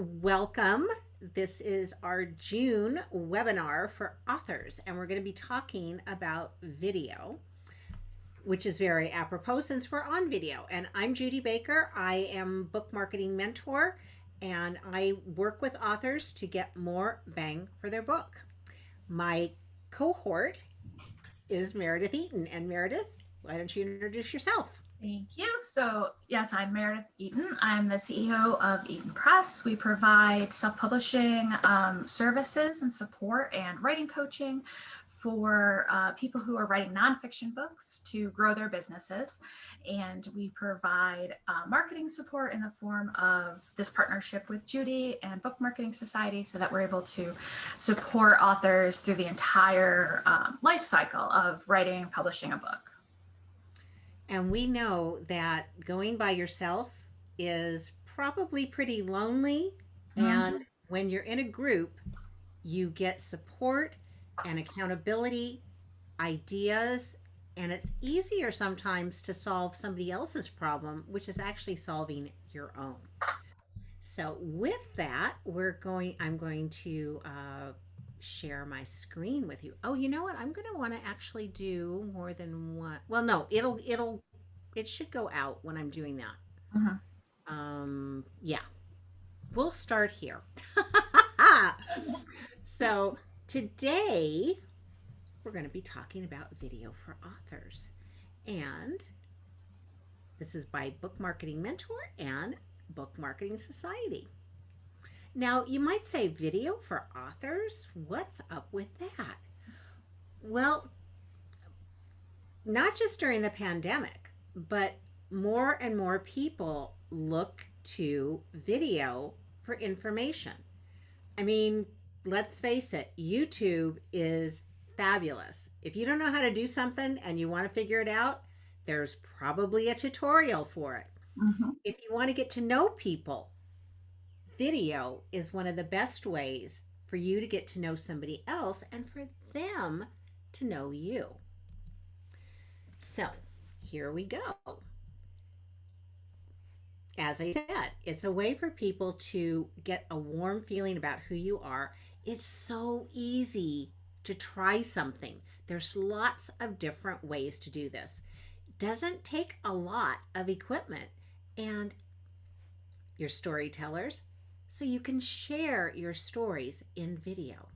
welcome. This is our June webinar for authors, and we're going to be talking about video, which is very apropos since we're on video. And I'm Judy Baker. I am book marketing mentor, and I work with authors to get more bang for their book. My cohort is Meredith Eaton. And Meredith, why don't you introduce yourself? Thank you. So yes, I'm Meredith Eaton. I'm the CEO of Eaton Press. We provide self-publishing services and support and writing coaching for people who are writing nonfiction books to grow their businesses. And we provide marketing support in the form of this partnership with Judy and Book Marketing Society so that we're able to support authors through the entire life cycle of writing and publishing a book. And we know that going by yourself is probably pretty lonely. And when you're in a group, you get support and accountability, ideas, and it's easier sometimes to solve somebody else's problem, which is actually solving your own. So with that, I'm going to share my screen with you. Oh, you know what? I'm going to want to actually do more than one. Well, no, it should go out when I'm doing that. Yeah, we'll start here. So today we're going to be talking about video for authors. And this is by Book Marketing Mentor and Book Marketing Society. Now, you might say video for authors? What's up with that? Well, not just during the pandemic, but more and more people look to video for information. I mean, let's face it, YouTube is fabulous. If you don't know how to do something and you want to figure it out, there's probably a tutorial for it. If you want to get to know people, video is one of the best ways for you to get to know somebody else and for them to know you. So here we go. As I said, it's a way for people to get a warm feeling about who you are. It's so easy to try something. There's lots of different ways to do this. It doesn't take a lot of equipment, and you're storytellers, so you can share your stories in video.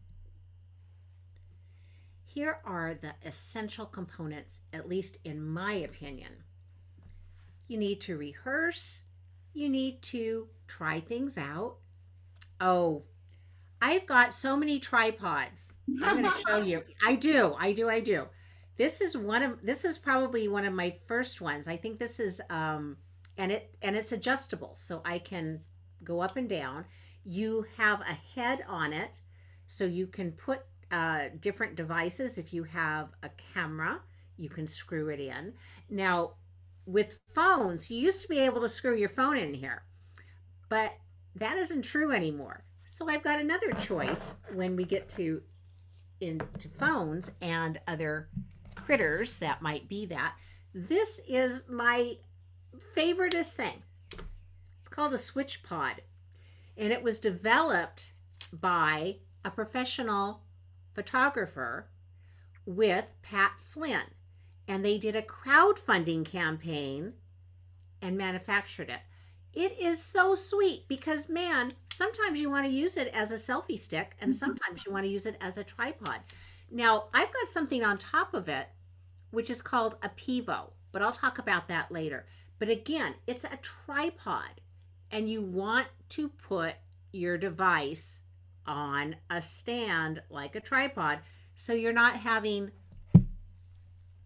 Here are the essential components, at least in my opinion. You need to rehearse. You need to try things out. Oh, I've got so many tripods. I'm going to show you. I do. This is probably one of my first ones. I think this is and it's adjustable, so I can go up and down. You have a head on it, so you can put different devices. If you have a camera, you can screw it in. Now, with phones, you used to be able to screw your phone in here, but that isn't true anymore. So I've got another choice when we get into phones and other critters that might be that. This is my favoriteest thing. It's called a switch pod, and it was developed by a professional photographer with Pat Flynn, and they did a crowdfunding campaign and manufactured it. It is so sweet because, man, sometimes you want to use it as a selfie stick and sometimes you want to use it as a tripod. Now, I've got something on top of it, which is called a pivot, but I'll talk about that later. But again, it's a tripod, and you want to put your device on a stand like a tripod so you're not having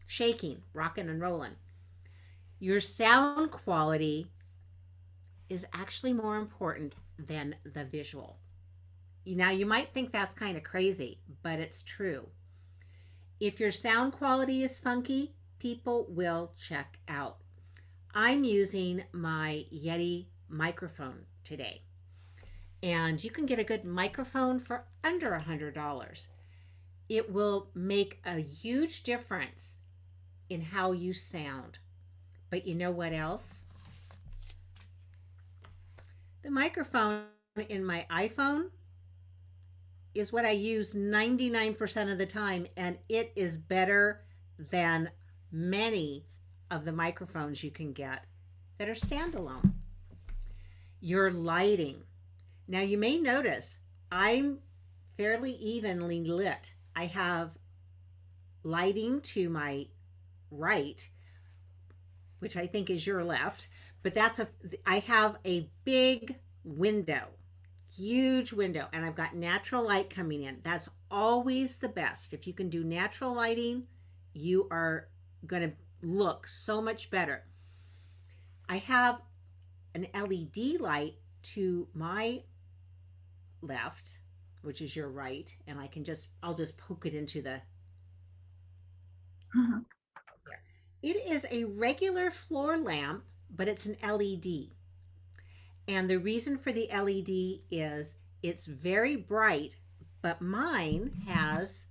shaking, rocking and rolling. Your sound quality is actually more important than the visual. Now, you might think that's kind of crazy, but it's true. If your sound quality is funky, people will check out. I'm using my Yeti microphone today, and you can get a good microphone for under $100. It will make a huge difference in how you sound. But you know what else? The microphone in my iPhone is what I use 99% of the time, and it is better than many of the microphones you can get that are standalone. Your lighting. Now, you may notice I'm fairly evenly lit. I have lighting to my right, which I think is your left, but I have a big window, huge window, and I've got natural light coming in. That's always the best. If you can do natural lighting, you are going to look so much better. I have an LED light to my left, which is your right, and I'll just poke it into the Mhm. It is a regular floor lamp, but it's an LED. And the reason for the LED is it's very bright, but mine has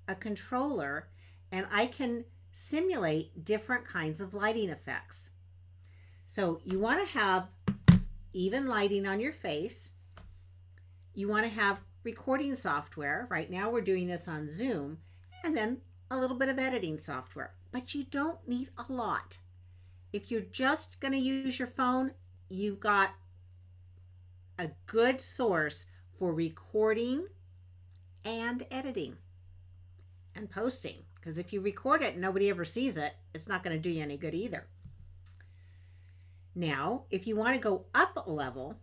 a controller and I can simulate different kinds of lighting effects. So you want to have even lighting on your face. You want to have recording software. Right now we're doing this on Zoom, and then a little bit of editing software. But you don't need a lot. If you're just going to use your phone, you've got a good source for recording and editing and posting. Because if you record it and nobody ever sees it, it's not going to do you any good either. Now, if you want to go up a level,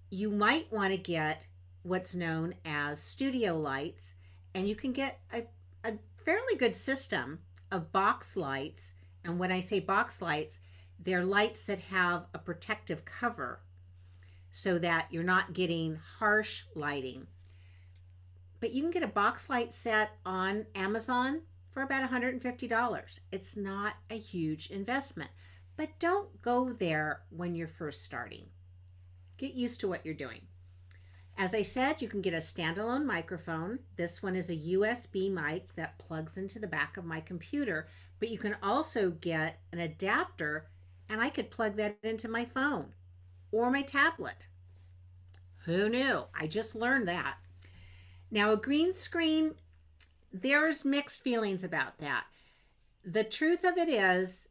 you might want to get what's known as studio lights, and you can get a fairly good system of box lights. And when I say box lights, they're lights that have a protective cover so that you're not getting harsh lighting. But you can get a box light set on Amazon for about $150. It's not a huge investment, but don't go there when you're first starting. Get used to what you're doing. As I said, you can get a standalone microphone. This one is a USB mic that plugs into the back of my computer, but you can also get an adapter, and I could plug that into my phone or my tablet. Who knew? I just learned that. Now, a green screen, there's mixed feelings about that. The truth of it is,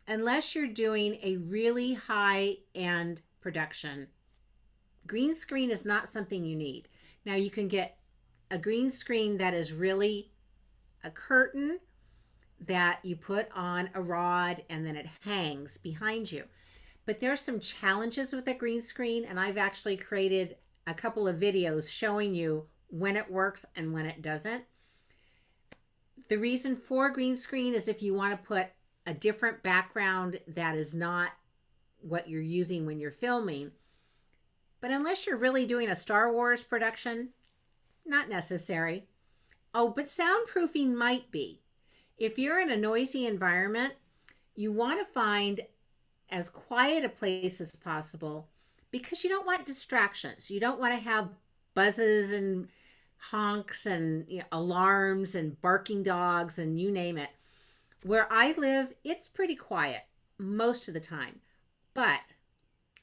unless you're doing a really high-end production, green screen is not something you need. Now, you can get a green screen that is really a curtain that you put on a rod and then it hangs behind you. But there's some challenges with a green screen, and I've actually created a couple of videos showing you when it works and when it doesn't. The reason for green screen is if you want to put a different background that is not what you're using when you're filming. But unless you're really doing a Star Wars production, not necessary. Oh, but soundproofing might be. If you're in a noisy environment, you want to find as quiet a place as possible because you don't want distractions. You don't want to have buzzes and honks and alarms and barking dogs and you name it. Where I live, it's pretty quiet most of the time. But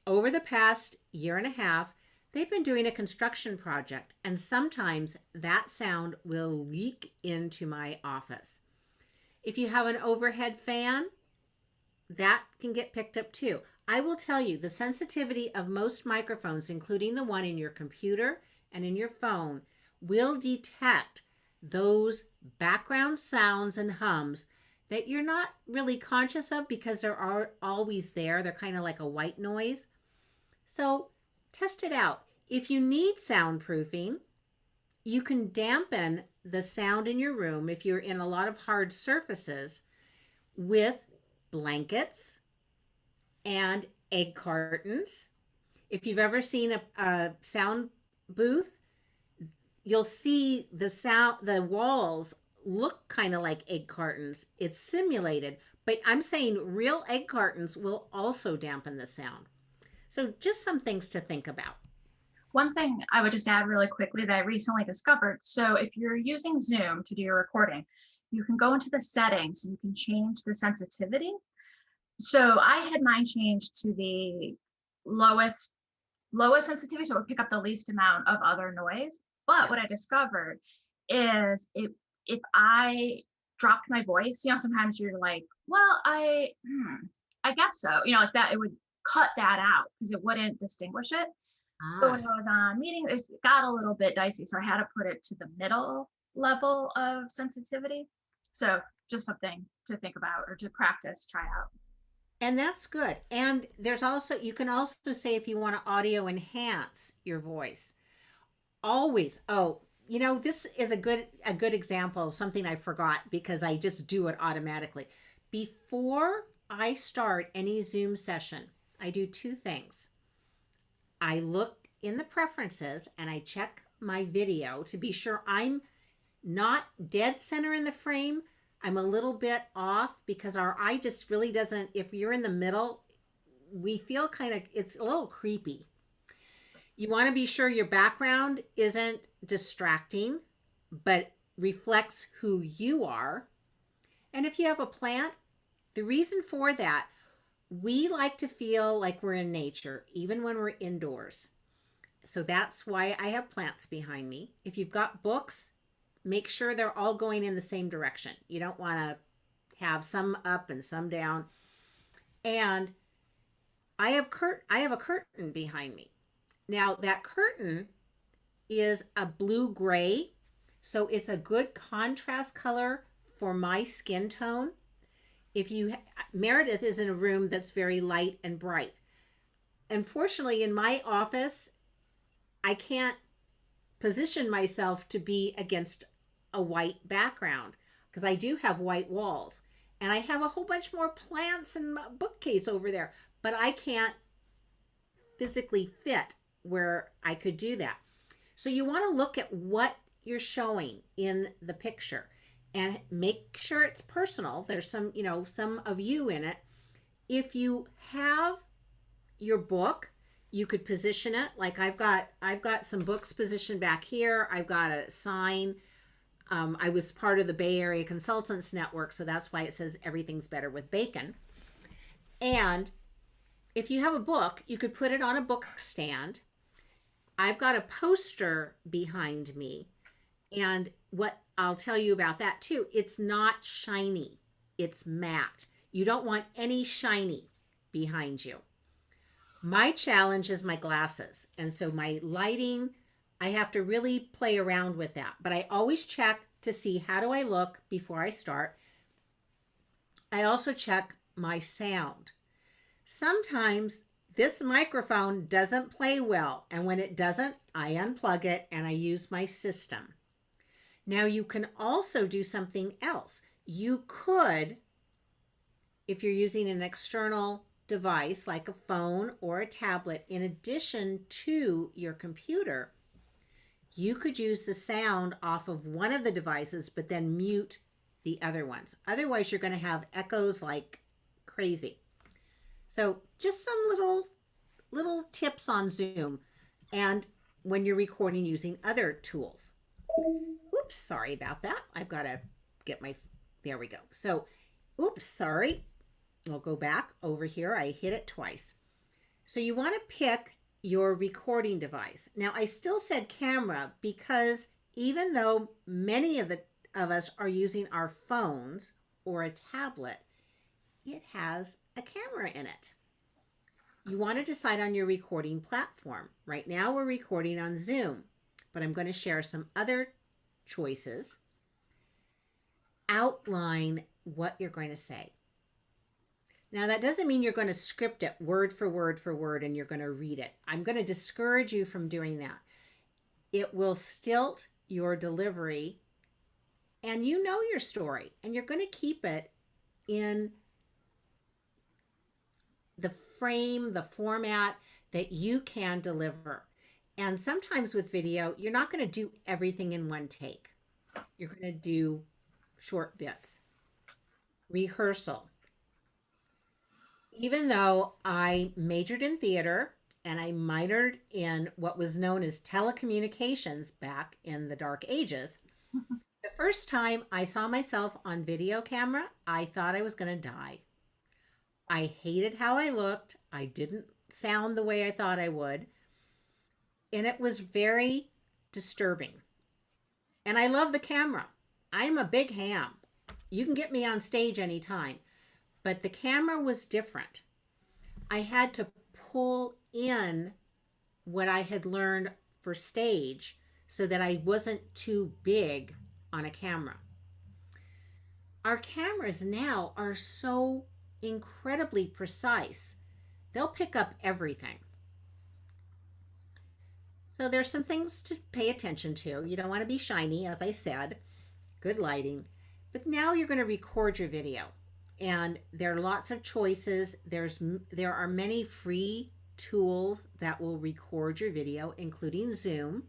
over the past year and a half, they've been doing a construction project, and sometimes that sound will leak into my office. If you have an overhead fan, that can get picked up too. I will tell you, the sensitivity of most microphones, including the one in your computer and in your phone, will detect those background sounds and hums that you're not really conscious of because they're always there. They're kind of like a white noise. So test it out. If you need soundproofing, you can dampen the sound in your room if you're in a lot of hard surfaces with blankets and egg cartons. If you've ever seen a sound booth, you'll see the walls look kind of like egg cartons. It's simulated, but I'm saying real egg cartons will also dampen the sound. So just some things to think about. One thing I would just add really quickly that I recently discovered. So if you're using Zoom to do your recording, you can go into the settings and you can change the sensitivity. So I had mine changed to the lowest lowest sensitivity, so it would pick up the least amount of other noise. But Yeah. what I discovered is if I dropped my voice, sometimes you're like, well, I guess so, like that, it would cut that out because it wouldn't distinguish it. So Ah. when I was on meetings, it got a little bit dicey. So I had to put it to the middle level of sensitivity. So just something to think about or to practice, try out. And that's good. And there's also, you can also say if you want to audio enhance your voice. Always. Oh, this is a good example of something I forgot because I just do it automatically. Before I start any Zoom session, I do two things. I look in the preferences and I check my video to be sure I'm not dead center in the frame. I'm a little bit off because our eye just really doesn't, if you're in the middle, we feel it's a little creepy. You want to be sure your background isn't distracting, but reflects who you are. And if you have a plant, the reason for that, we like to feel like we're in nature, even when we're indoors. So that's why I have plants behind me. If you've got books, make sure they're all going in the same direction. You don't want to have some up and some down. And I have a curtain behind me. Now that curtain is a blue gray, so it's a good contrast color for my skin tone. If you Meredith is in a room that's very light and bright. Unfortunately, in my office, I can't position myself to be against a white background because I do have white walls and I have a whole bunch more plants and bookcase over there, but I can't physically fit where I could do that. So you want to look at what you're showing in the picture and make sure it's personal. There's some of you in it. If you have your book, you could position it like I've got some books positioned back here. I've got a sign. I was part of the Bay Area Consultants Network, so that's why it says everything's better with bacon. And if you have a book, you could put it on a book stand. I've got a poster behind me, and what I'll tell you about that too, it's not shiny, it's matte. You don't want any shiny behind you. My challenge is my glasses, and so my lighting, I have to really play around with that, but I always check to see how do I look before I start. I also check my sound. Sometimes this microphone doesn't play well, and when it doesn't, I unplug it and I use my system. Now you can also do something else. You could, if you're using an external device like a phone or a tablet, in addition to your computer, you could use the sound off of one of the devices, but then mute the other ones. Otherwise, you're going to have echoes like crazy. So just some little tips on Zoom and when you're recording using other tools. Oops, sorry about that. I've got to get there we go. So, oops, sorry. I'll go back over here. I hit it twice. So you want to pick your recording device. Now, I still said camera because even though many of us are using our phones or a tablet, it has a camera in it. You want to decide on your recording platform. Right now we're recording on Zoom, but I'm going to share some other choices. Outline what you're going to say. Now that doesn't mean you're going to script it word for word for word and you're going to read it. I'm going to discourage you from doing that. It will stilt your delivery, and you know your story, and you're going to keep it in the frame, the format that you can deliver. And sometimes with video, you're not going to do everything in one take. You're going to do short bits. Rehearsal. Even though I majored in theater and I minored in what was known as telecommunications back in the dark ages, the first time I saw myself on video camera, I thought I was going to die. I hated how I looked. I didn't sound the way I thought I would. And it was very disturbing. And I love the camera. I'm a big ham. You can get me on stage anytime. But the camera was different. I had to pull in what I had learned for stage so that I wasn't too big on a camera. Our cameras now are so incredibly precise. They'll pick up everything. So there's some things to pay attention to. You don't want to be shiny, as I said, good lighting. But now you're going to record your video. And there are lots of choices. There are many free tools that will record your video, including Zoom.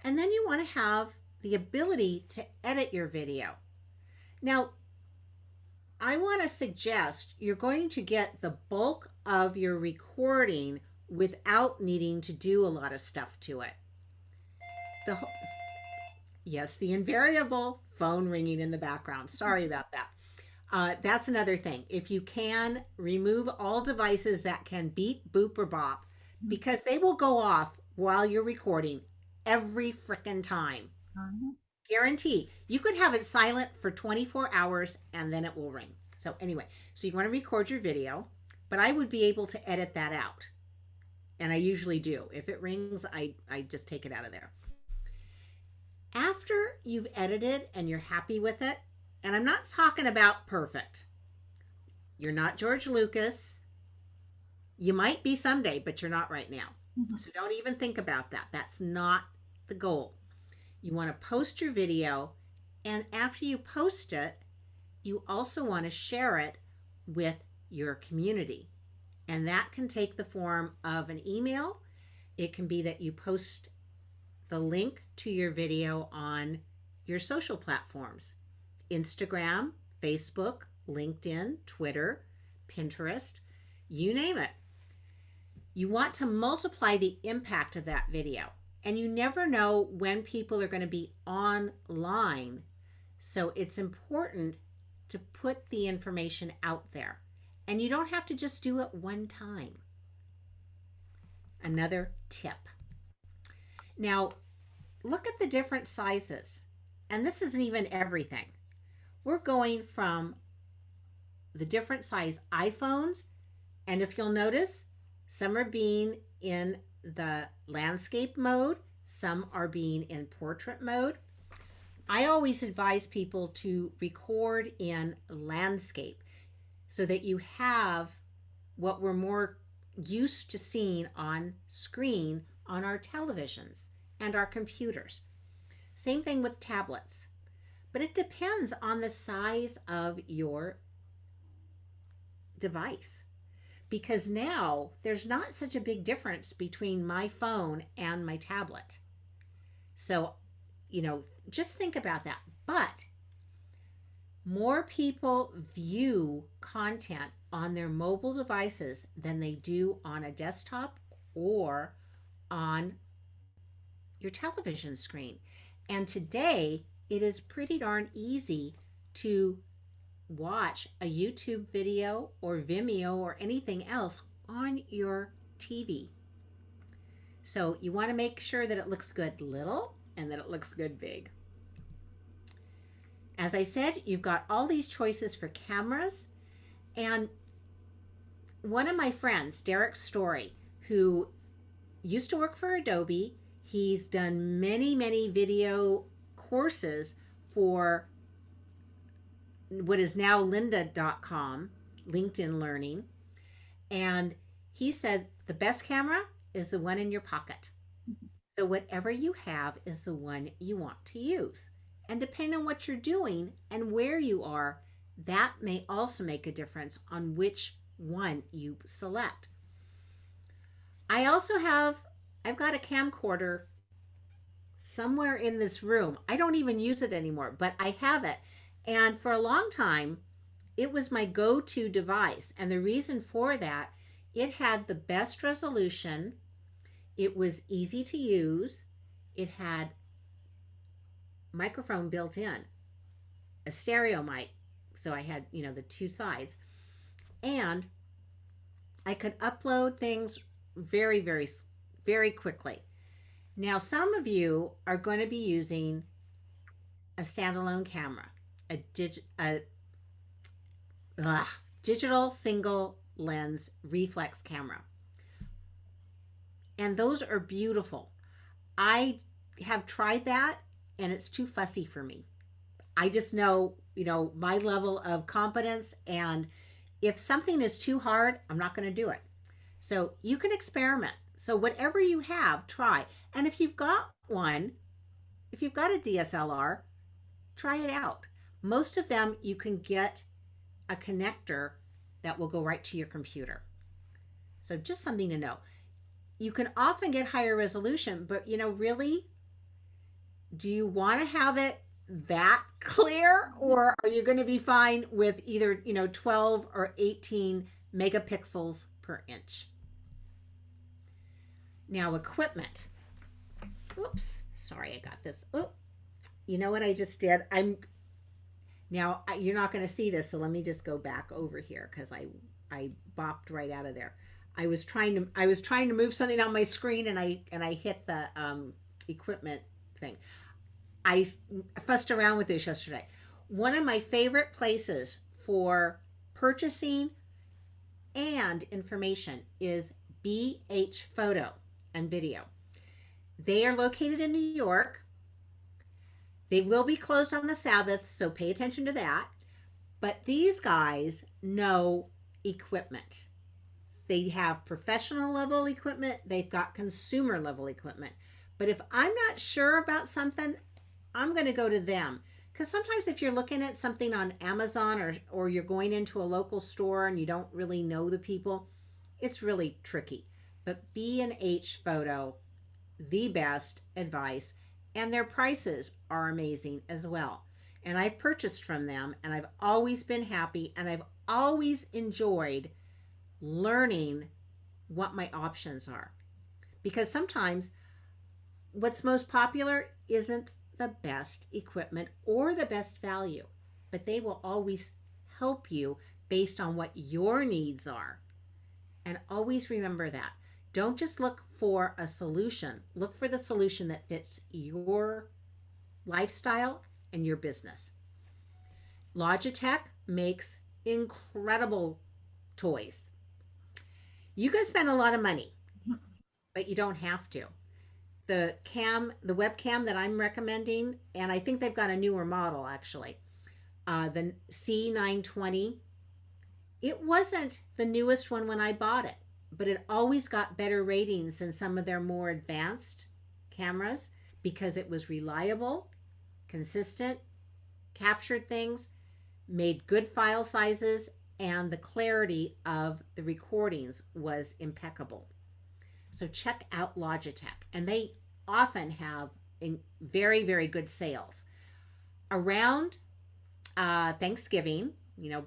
And then you want to have the ability to edit your video. Now, I want to suggest you're going to get the bulk of your recording without needing to do a lot of stuff to it. Yes, the invariable phone ringing in the background. Sorry about that. That's another thing. If you can, remove all devices that can beep, boop, or bop, because they will go off while you're recording every frickin' time. Guarantee. You could have it silent for 24 hours and then it will ring. So anyway, so you want to record your video, but I would be able to edit that out. And I usually do. If it rings, I just take it out of there. After you've edited and you're happy with it, and I'm not talking about perfect. You're not George Lucas. You might be someday, but you're not right now. So don't even think about that. That's not the goal. You want to post your video, and after you post it, you also want to share it with your community. And that can take the form of an email. It can be that you post the link to your video on your social platforms: Instagram, Facebook, LinkedIn, Twitter, Pinterest, you name it. You want to multiply the impact of that video. And you never know when people are going to be online. So it's important to put the information out there. And you don't have to just do it one time. Another tip. Now, look at the different sizes. And this isn't even everything. We're going from the different size iPhones. And if you'll notice, some are being in the landscape mode, some are being in portrait mode. I always advise people to record in landscape so that you have what we're more used to seeing on screen on our televisions and our computers. Same thing with tablets. But it depends on the size of your device. Because now there's not such a big difference between my phone and my tablet. So, just think about that. But more people view content on their mobile devices than they do on a desktop or on your television screen. And today, it is pretty darn easy to watch a YouTube video or Vimeo or anything else on your TV. So you want to make sure that it looks good little and that it looks good big. As I said, you've got all these choices for cameras. And one of my friends, Derek Story, who used to work for Adobe, he's done many, many video courses for what is now lynda.com, LinkedIn Learning. And he said the best camera is the one in your pocket. So whatever you have is the one you want to use. And depending on what you're doing and where you are, that may also make a difference on which one you select. I've got a camcorder somewhere in this room. I don't even use it anymore, but I have it. And for a long time, it was my go-to device. And the reason for that, it had the best resolution. It was easy to use. It had microphone built in, a stereo mic. So I had, the two sides. And I could upload things very, very, very quickly. Now, some of you are going to be using a standalone camera, a digital single lens reflex camera. And those are beautiful. I have tried that and it's too fussy for me. I just know, my level of competence, and if something is too hard, I'm not going to do it. So you can experiment. So whatever you have, try. And if you've got a DSLR, try it out. Most of them you can get a connector that will go right to your computer. So just something to know. You can often get higher resolution, but really, do you want to have it that clear, or are you going to be fine with either 12 or 18 megapixels per inch? Now, equipment. Oops, sorry, I got this. Oh, you know what I just did? You're not going to see this, so let me just go back over here because I bopped right out of there. I was trying to move something on my screen, and I hit the equipment thing. I fussed around with this yesterday. One of my favorite places for purchasing and information is BH Photo and Video. They are located in New York. They will be closed on the Sabbath, so pay attention to that. But these guys know equipment. They have professional level equipment. They've got consumer level equipment. But if I'm not sure about something, I'm going to go to them. Because sometimes if you're looking at something on Amazon or you're going into a local store and you don't really know the people, it's really tricky. But B&H Photo, the best advice, and their prices are amazing as well. And I've purchased from them, and I've always been happy, and I've always enjoyed learning what my options are. Because sometimes what's most popular isn't the best equipment or the best value, but they will always help you based on what your needs are. And always remember that. Don't just look for a solution. Look for the solution that fits your lifestyle and your business. Logitech makes incredible toys. You can spend a lot of money, but you don't have to. The webcam that I'm recommending, and I think they've got a newer model actually, the C920. It wasn't the newest one when I bought it, but it always got better ratings than some of their more advanced cameras because it was reliable, consistent, captured things, made good file sizes, and the clarity of the recordings was impeccable. So check out Logitech, and they often have very, very good sales. Around Thanksgiving,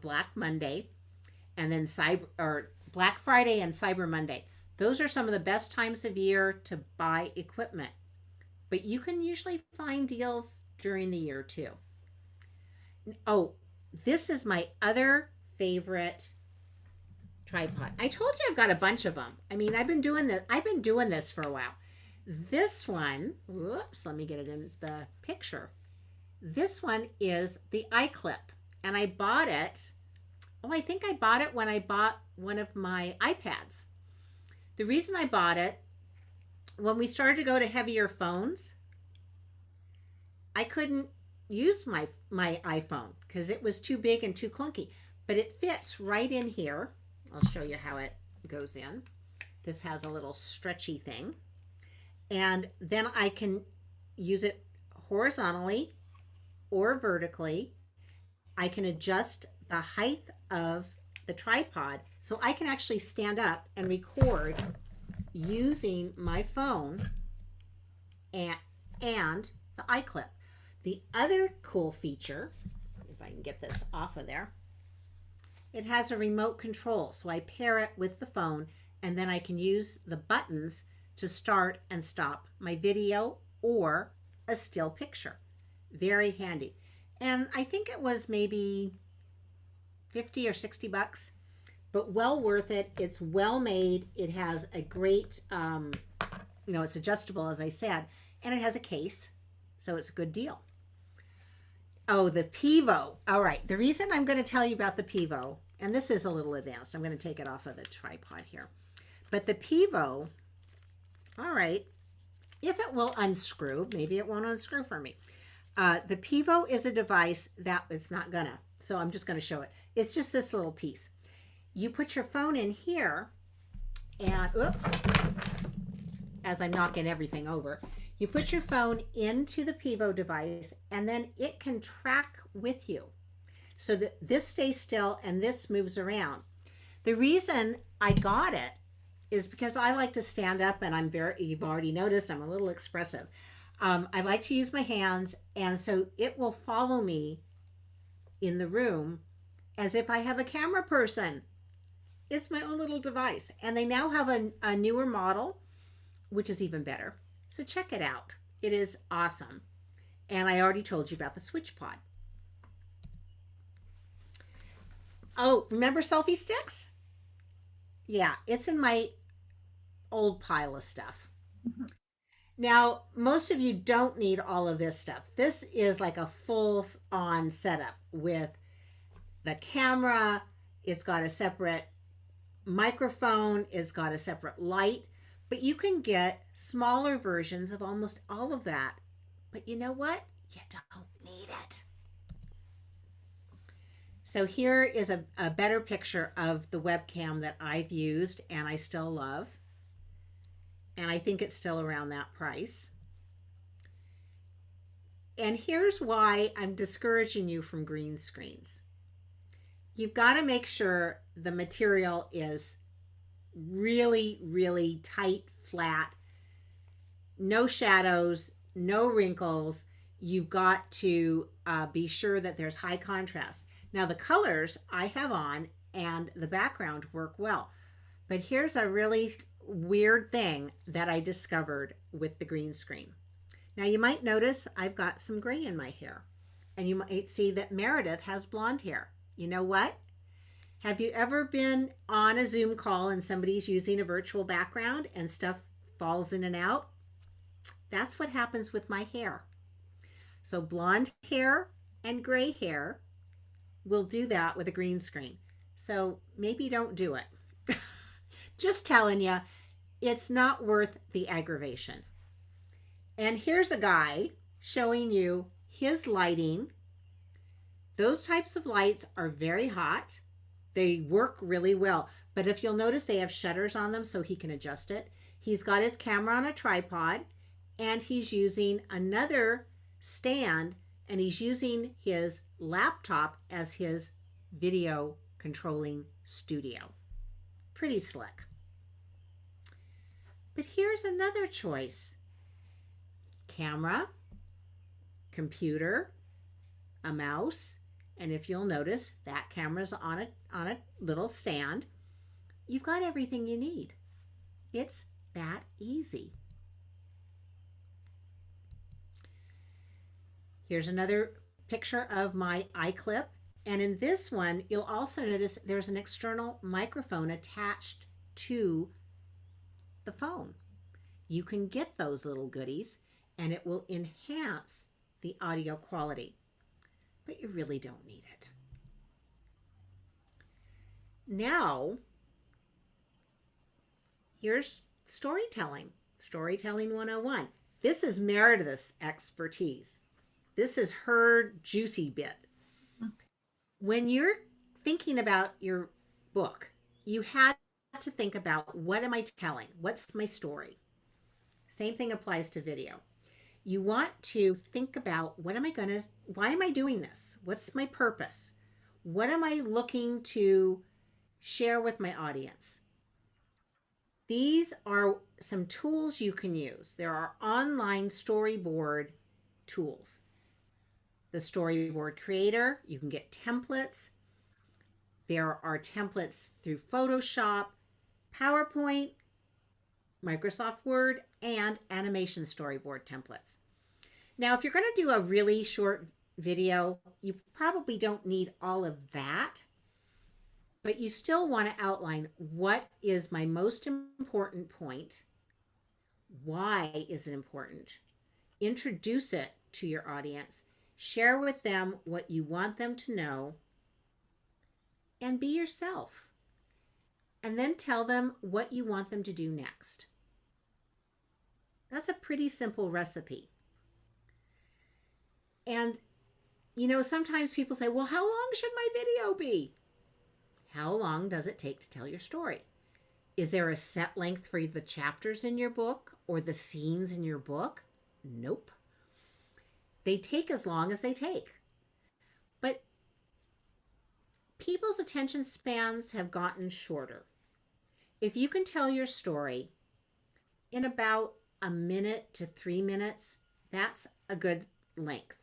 Black Monday, and then Black Friday and Cyber Monday. Those are some of the best times of year to buy equipment. But you can usually find deals during the year too. Oh, this is my other favorite tripod. I told you I've got a bunch of them. I've been doing this for a while. This one, whoops, let me get it in the picture. This one is the iClip, and I bought it. Oh, I think I bought it when I bought one of my iPads. The reason I bought it, when we started to go to heavier phones, I couldn't use my iPhone because it was too big and too clunky. But it fits right in here. I'll show you how it goes in. This has a little stretchy thing. And then I can use it horizontally or vertically. I can adjust the height of the tripod so I can actually stand up and record using my phone and the iClip. The other cool feature, if I can get this off of there, it has a remote control. So I pair it with the phone, and then I can use the buttons to start and stop my video or a still picture. Very handy. And I think it was maybe 50 or 60 bucks, but well worth it. It's well made. It has a great it's adjustable, as I said, and it has a case, so it's a good deal. Oh, the Pivo. All right. The reason I'm going to tell you about the Pivo, and this is a little advanced, I'm going to take it off of the tripod here. But the Pivo, all right, if it will unscrew, maybe it won't unscrew for me. The Pivo is a device that it's not gonna, so I'm just going to show it. It's just this little piece. You put your phone in here, and oops, as I'm knocking everything over, you put your phone into the Pivo device, and then it can track with you. So that this stays still and this moves around. The reason I got it is because I like to stand up, and you've already noticed I'm a little expressive. I like to use my hands, and so it will follow me in the room as if I have a camera person. It's my own little device. And they now have a newer model, which is even better. So check it out. It is awesome. And I already told you about the switch pod. Oh, remember selfie sticks? Yeah, it's in my old pile of stuff. Now, most of you don't need all of this stuff. This is like a full-on setup with the camera. It's got a separate microphone. It's got a separate light. But you can get smaller versions of almost all of that. But you know what? You don't need it. So here is a better picture of the webcam that I've used and I still love. And I think it's still around that price. And here's why I'm discouraging you from green screens. You've got to make sure the material is really, really tight, flat, no shadows, no wrinkles. You've got to be sure that there's high contrast. Now the colors I have on and the background work well, but here's a really weird thing that I discovered with the green screen. Now you might notice I've got some gray in my hair, and you might see that Meredith has blonde hair. You know what? Have you ever been on a Zoom call and somebody's using a virtual background and stuff falls in and out? That's what happens with my hair. So blonde hair and gray hair will do that with a green screen. So maybe don't do it. Just telling you, it's not worth the aggravation. And here's a guy showing you his lighting. Those types of lights are very hot. They work really well. But if you'll notice, they have shutters on them so he can adjust it. He's got his camera on a tripod, and he's using another stand, and he's using his laptop as his video controlling studio. Pretty slick. But here's another choice. Camera, computer, a mouse, and if you'll notice, that camera's on a little stand. You've got everything you need. It's that easy. Here's another picture of my iClip. And in this one, you'll also notice there's an external microphone attached to the phone. You can get those little goodies and it will enhance the audio quality, but you really don't need it. Now, here's storytelling 101. This is Meredith's expertise. This is her juicy bit. When you're thinking about your book, you had to think about, what am I telling? What's my story? Same thing applies to video. You want to think about, why am I doing this? What's my purpose? What am I looking to share with my audience? These are some tools you can use. There are online storyboard tools. The Storyboard Creator, you can get templates. There are templates through Photoshop, PowerPoint, Microsoft Word, and animation storyboard templates. Now, if you're going to do a really short video, you probably don't need all of that, but you still want to outline, what is my most important point? Why is it important? Introduce it to your audience. Share with them what you want them to know, and be yourself. And then tell them what you want them to do next. That's a pretty simple recipe. And, sometimes people say, well, how long should my video be? How long does it take to tell your story? Is there a set length for the chapters in your book or the scenes in your book? Nope. They take as long as they take. But people's attention spans have gotten shorter. If you can tell your story in about a minute to 3 minutes, that's a good length.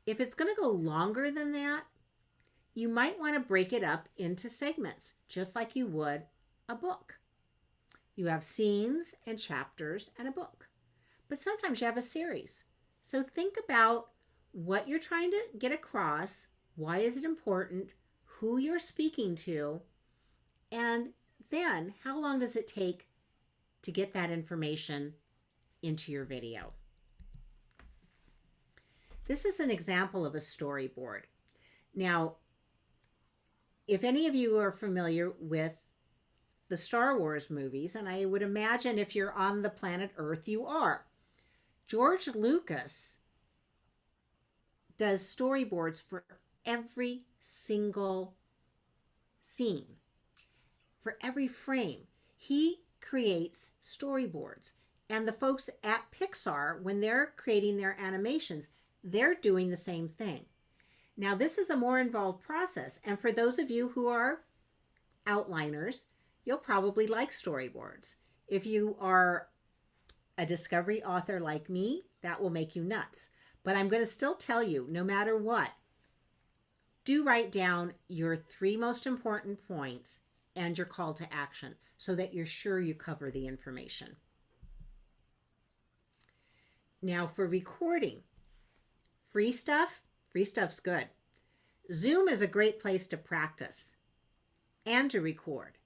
If it's going to go longer than that, you might want to break it up into segments, just like you would a book. You have scenes and chapters and a book. But sometimes you have a series. So think about what you're trying to get across, why is it important, who you're speaking to, and then how long does it take to get that information into your video. This is an example of a storyboard. Now, if any of you are familiar with the Star Wars movies, and I would imagine if you're on the planet Earth, you are. George Lucas does storyboards for every single scene, for every frame. He creates storyboards. And the folks at Pixar, when they're creating their animations, they're doing the same thing. Now, this is a more involved process. And for those of you who are outliners, you'll probably like storyboards. If you are a discovery author like me, that will make you nuts. But I'm going to still tell you, no matter what, do write down your 3 most important points and your call to action so that you're sure you cover the information. Now for recording, free stuff's good. Zoom is a great place to practice and to record.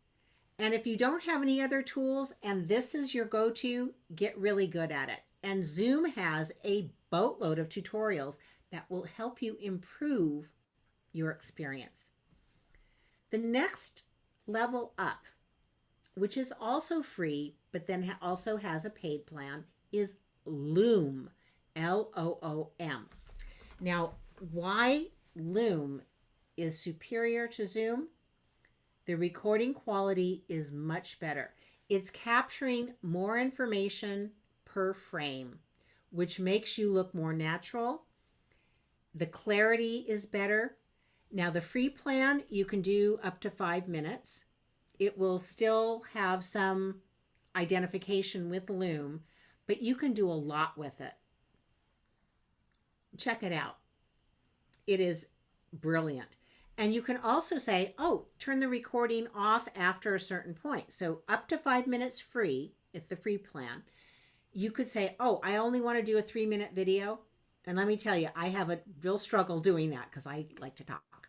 And if you don't have any other tools and this is your go-to, get really good at it. And Zoom has a boatload of tutorials that will help you improve your experience. The next level up, which is also free, but then also has a paid plan, is Loom, Loom. Now, why Loom is superior to Zoom? The recording quality is much better. It's capturing more information per frame, which makes you look more natural. The clarity is better. Now, the free plan, you can do up to 5 minutes. It will still have some identification with Loom, but you can do a lot with it. Check it out. It is brilliant. And you can also say, oh, turn the recording off after a certain point. So up to 5 minutes free, if the free plan. You could say, oh, I only want to do a 3-minute video. And let me tell you, I have a real struggle doing that because I like to talk.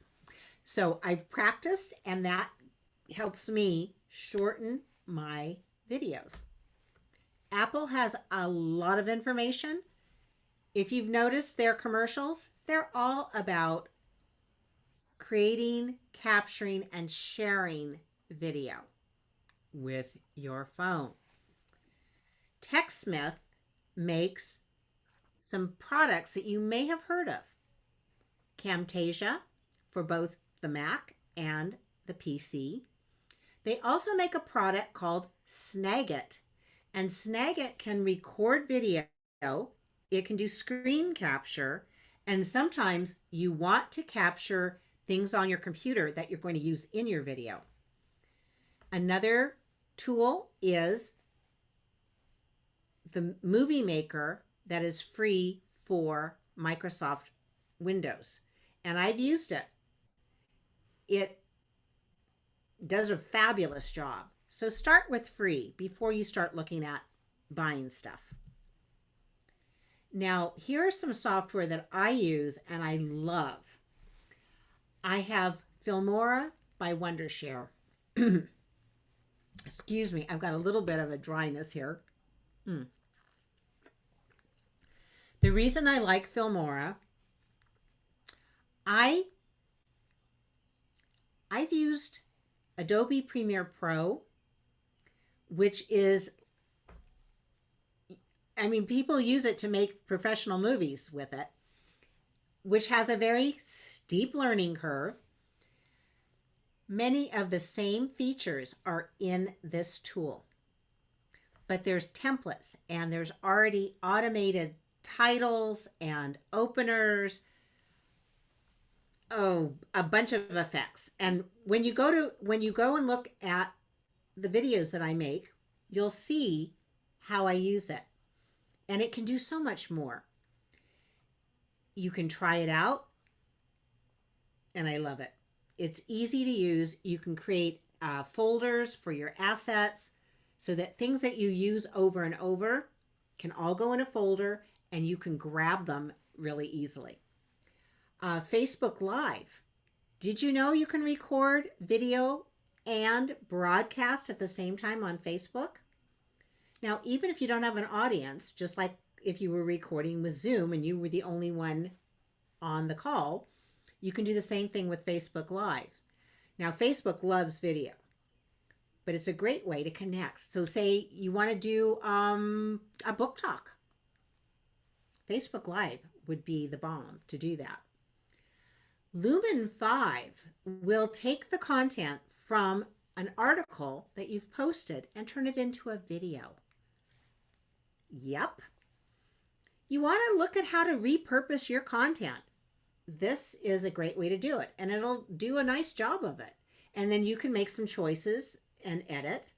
So I've practiced, and that helps me shorten my videos. Apple has a lot of information. If you've noticed their commercials, they're all about creating, capturing, and sharing video with your phone. TechSmith makes some products that you may have heard of. Camtasia for both the Mac and the PC. They also make a product called Snagit. And Snagit can record video. It can do screen capture. And sometimes you want to capture things on your computer that you're going to use in your video. Another tool is the Movie Maker that is free for Microsoft Windows. And I've used it. It does a fabulous job. So start with free before you start looking at buying stuff. Now, here are some software that I use and I love. I have Filmora by Wondershare. Excuse me, I've got a little bit of a dryness here. Mm. The reason I like Filmora, I I've used Adobe Premiere Pro, which is, I mean, people use it to make professional movies with it, which has a very steep learning curve. Many of the same features are in this tool, but there's templates and there's already automated titles and openers. Oh, a bunch of effects. And when you go and look at the videos that I make, you'll see how I use it. And it can do so much more. You can try it out, and I love it. It's easy to use. You can create folders for your assets so that things that you use over and over can all go in a folder and you can grab them really easily. Facebook Live. Did you know you can record video and broadcast at the same time on Facebook? Now, even if you don't have an audience, just like if you were recording with Zoom and you were the only one on the call, you can do the same thing with Facebook Live. Now, Facebook loves video, but it's a great way to connect. So say you want to do a book talk. Facebook Live would be the bomb to do that. Lumen 5 will take the content from an article that you've posted and turn it into a video. Yep. You want to look at how to repurpose your content. This is a great way to do it, and it'll do a nice job of it. And then you can make some choices and edit.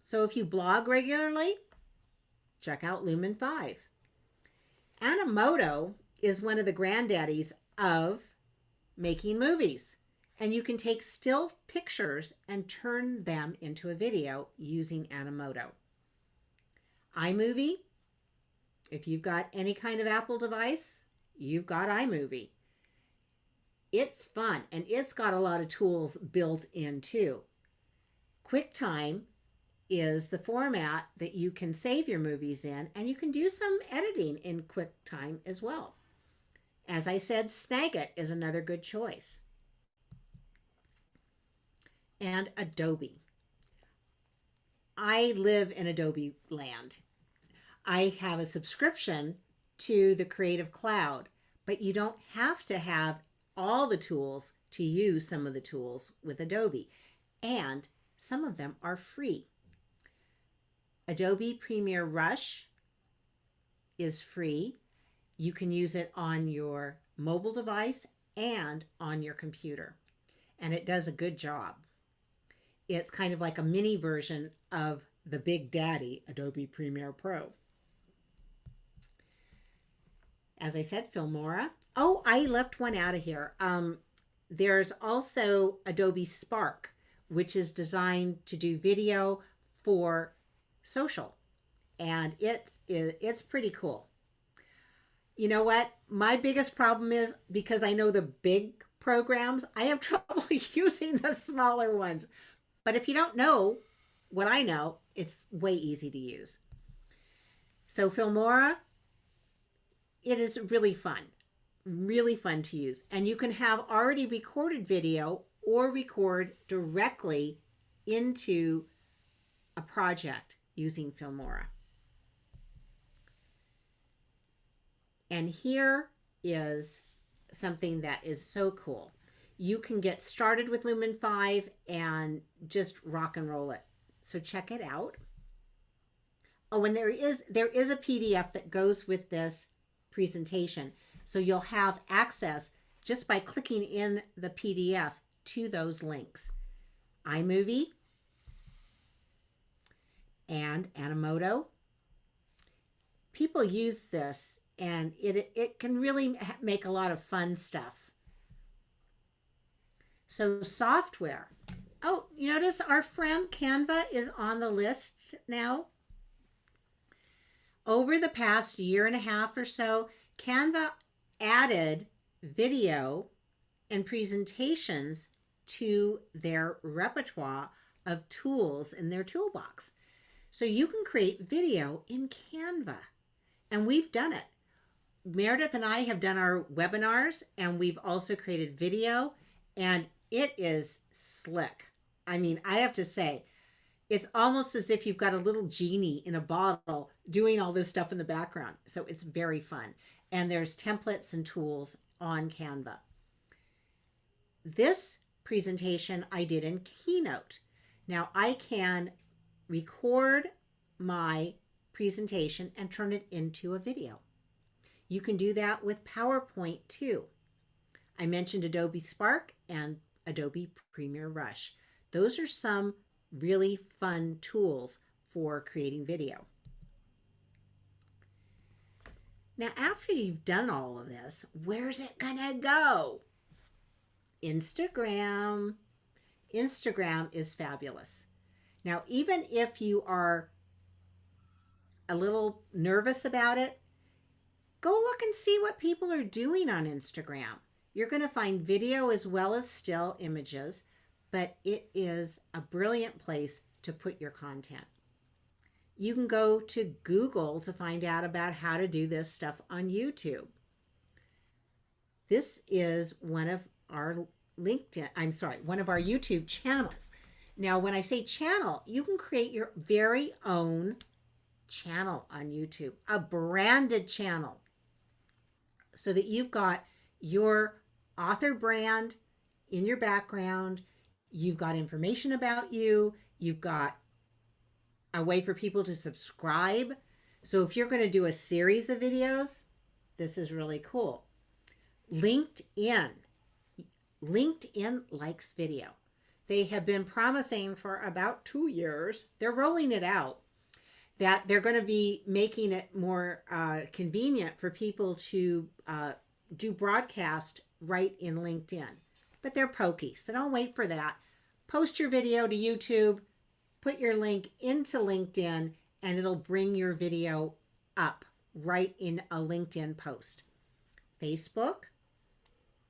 So if you blog regularly, check out Lumen 5. Animoto is one of the granddaddies of making movies. And you can take still pictures and turn them into a video using Animoto. iMovie, if you've got any kind of Apple device, you've got iMovie. It's fun, and it's got a lot of tools built in too. QuickTime is the format that you can save your movies in, and you can do some editing in QuickTime as well. As I said, Snagit is another good choice. And Adobe. I live in Adobe land. I have a subscription to the Creative Cloud, but you don't have to have all the tools to use some of the tools with Adobe, and some of them are free. Adobe Premiere Rush is free. You can use it on your mobile device and on your computer, and it does a good job. It's kind of like a mini version of the Big Daddy Adobe Premiere Pro. As I said, Filmora. Oh, I left one out of here. There's also Adobe Spark, which is designed to do video for social, and it's pretty cool. You know what? My biggest problem is, because I know the big programs, I have trouble using the smaller ones. But if you don't know what I know, it's way easy to use. So Filmora, it is really fun to use. And you can have already recorded video or record directly into a project using Filmora. And here is something that is so cool. You can get started with Lumen 5 and just rock and roll it. So check it out. Oh, and there is a PDF that goes with this presentation. So you'll have access just by clicking in the PDF to those links. iMovie and Animoto. People use this, and it can really make a lot of fun stuff. So software. Oh, you notice our friend Canva is on the list now. Over the past year and a half or so, Canva added video and presentations to their repertoire of tools in their toolbox. So you can create video in Canva. And we've done it. Meredith and I have done our webinars, and we've also created video, and it is slick. I mean, I have to say, it's almost as if you've got a little genie in a bottle doing all this stuff in the background. So it's very fun. And there's templates and tools on Canva. This presentation I did in Keynote. Now I can record my presentation and turn it into a video. You can do that with PowerPoint too. I mentioned Adobe Spark and Adobe Premiere Rush. Those are some really fun tools for creating video. Now, after you've done all of this, where's it gonna go? Instagram. Instagram is fabulous. Now, even if you are a little nervous about it, go look and see what people are doing on Instagram. You're going to find video as well as still images, but it is a brilliant place to put your content. You can go to Google to find out about how to do this stuff on YouTube. This is one of our one of our YouTube channels. Now, when I say channel, you can create your very own channel on YouTube, a branded channel, so that you've got your author brand in your background. You've got information about you. You've got a way for people to subscribe. So if you're going to do a series of videos, this is really cool. LinkedIn likes video. They have been promising for about 2 years, they're rolling it out, that they're going to be making it more convenient for people to do broadcast right in LinkedIn. But they're pokey, so don't wait for that. Post your video to YouTube, put your link into LinkedIn, and it'll bring your video up right in a LinkedIn post. Facebook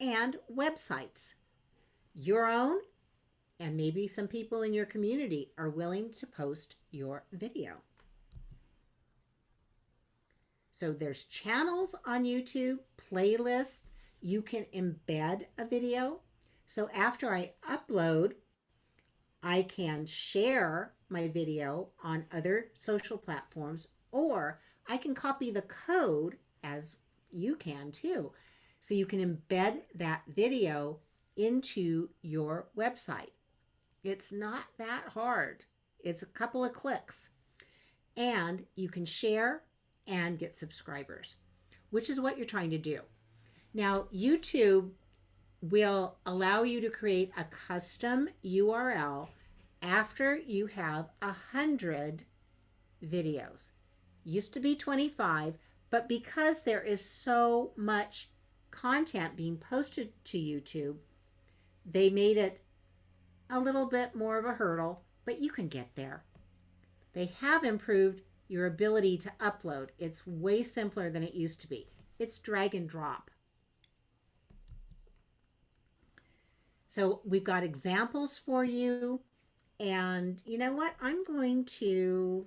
and websites. Your own, and maybe some people in your community are willing to post your video. So there's channels on YouTube, playlists. You can embed a video. So after I upload, I can share my video on other social platforms, or I can copy the code, as you can too. So you can embed that video into your website. It's not that hard. It's a couple of clicks. And you can share and get subscribers, which is what you're trying to do. Now, YouTube will allow you to create a custom URL after you have 100 videos. Used to be 25, but because there is so much content being posted to YouTube, they made it a little bit more of a hurdle, but you can get there. They have improved your ability to upload. It's way simpler than it used to be. It's drag and drop. So we've got examples for you. And you know what? I'm going to,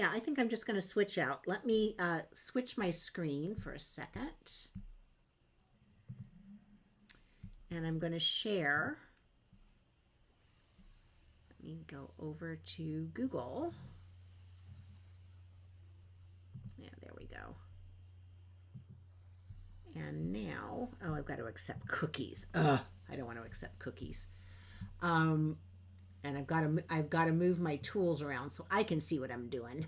I think I'm just going to switch out. Let me switch my screen for a second. And I'm going to share. Let me go over to Google. Yeah, there we go. And now, oh, I've got to accept cookies. I don't want to accept cookies. And I've got to move my tools around so I can see what I'm doing.